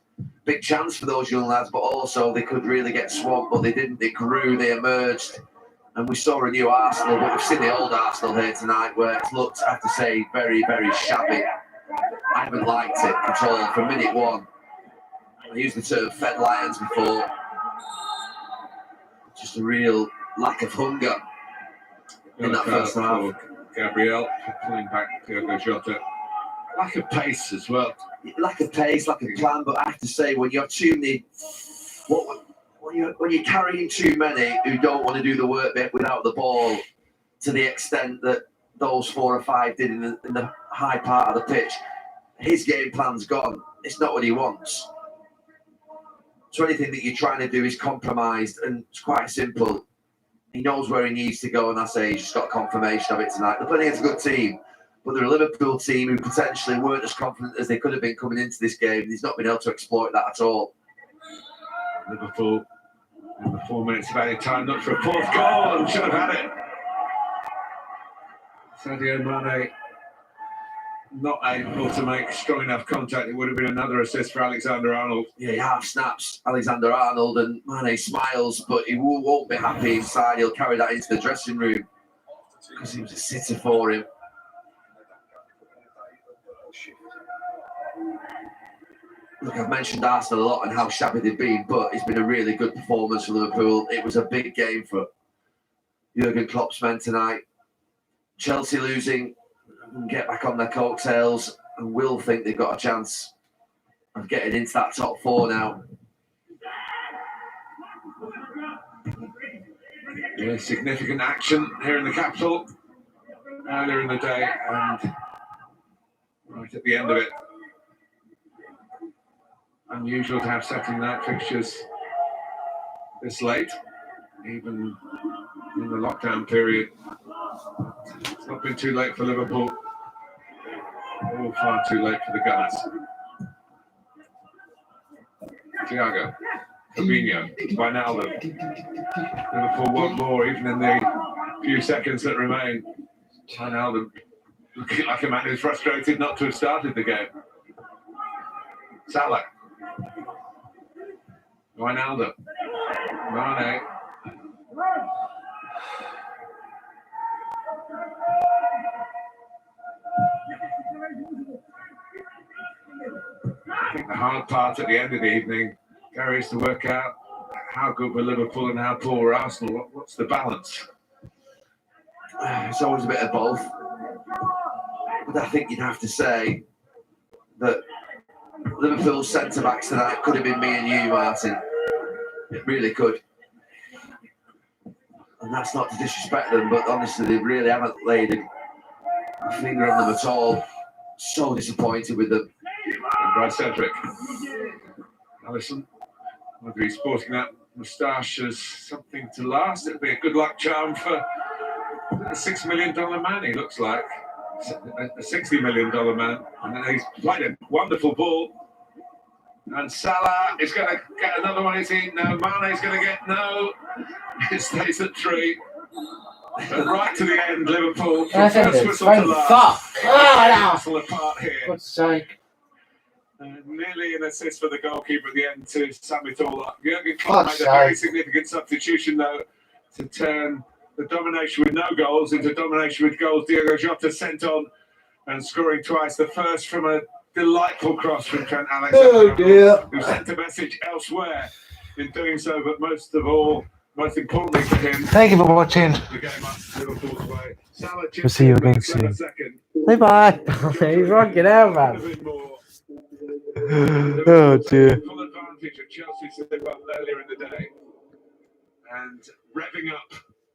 chance for those young lads," but also they could really get swamped, but they didn't. They grew, they emerged, and we saw a new Arsenal. But we've seen the old Arsenal here tonight, where it's looked, I have to say, very, very shabby. I haven't liked it at all from minute one. I used the term "fed lions" before. Just a real lack of hunger in that first half. Gabriel pulling back Diogo Jota. Lack of pace as well. Lack of pace, lack of plan. But I have to say, when you're too many, when you're carrying too many who don't want to do the work bit without the ball, to the extent that those 4 or 5 did in the high part of the pitch, his game plan's gone. It's not what he wants. So anything that you're trying to do is compromised, and it's quite simple. He knows where he needs to go, and I say he's just got confirmation of it tonight. They're playing against a good team, but they're a Liverpool team who potentially weren't as confident as they could have been coming into this game. He's not been able to exploit that at all. Liverpool, in the 4 minutes of added time, looked for a 4th goal and should have had it. Sadio Mane not able to make strong enough contact. It would have been another assist for Alexander-Arnold. Yeah, he half snaps Alexander-Arnold, and Mane smiles, but he won't be happy inside. He'll carry that into the dressing room because he was a sitter for him. Look, I've mentioned Arsenal a lot and how shabby they've been, but it's been a really good performance for Liverpool. It was a big game for Jurgen Klopp's men tonight. Chelsea losing, get back on their coattails, and will think they've got a chance of getting into that top 4 now. Yeah, significant action here in the capital earlier in the day, and right at the end of it. Unusual to have Saturday night fixtures this late, even in the lockdown period. It's not been too late for Liverpool, or far too late for the Gunners. Thiago, Fabinho, Wijnaldum. Liverpool want more, even in the few seconds that remain. Wijnaldum looking like a man who's frustrated not to have started the game. Salah. Wijnaldum. Mane. I think the hard part at the end of the evening, Gary, is to work out how good were Liverpool and how poor were Arsenal. What's the balance? It's always a bit of both. But I think you'd have to say that Liverpool's centre-backs tonight could have been me and you, Martin. It really could. And that's not to disrespect them, but honestly, they really haven't laid a finger on them at all. So disappointed with them. And by Cedric. Alisson, whether he's sporting that moustache as something to last, it'd be a good luck charm for a $6 million man, he looks like. A $60 million man. And he's played a wonderful ball. And Salah is going to get another one, is he? No, Mane's going to get no. It stays at 3. But right to the end, Liverpool. From first whistle to last. Arsenal apart here. God's sake. Nearly an assist for the goalkeeper at the end to sum it all up. Jurgen Klopp made a very significant substitution, though, to turn the domination with no goals into domination with goals. Diogo Jota sent on and scoring twice. The first from a delightful cross from Trent Alexander-Arnold, who sent a message elsewhere in doing so, but most of all most importantly for him, Thank you for watching. the game up Liverpool's way. Salah We'll chips see you in again with Salah soon. second. Bye bye. He's rocking out, A man. bit more. Oh dear. Full advantage of Chelsea's slip up earlier in the day. And revving up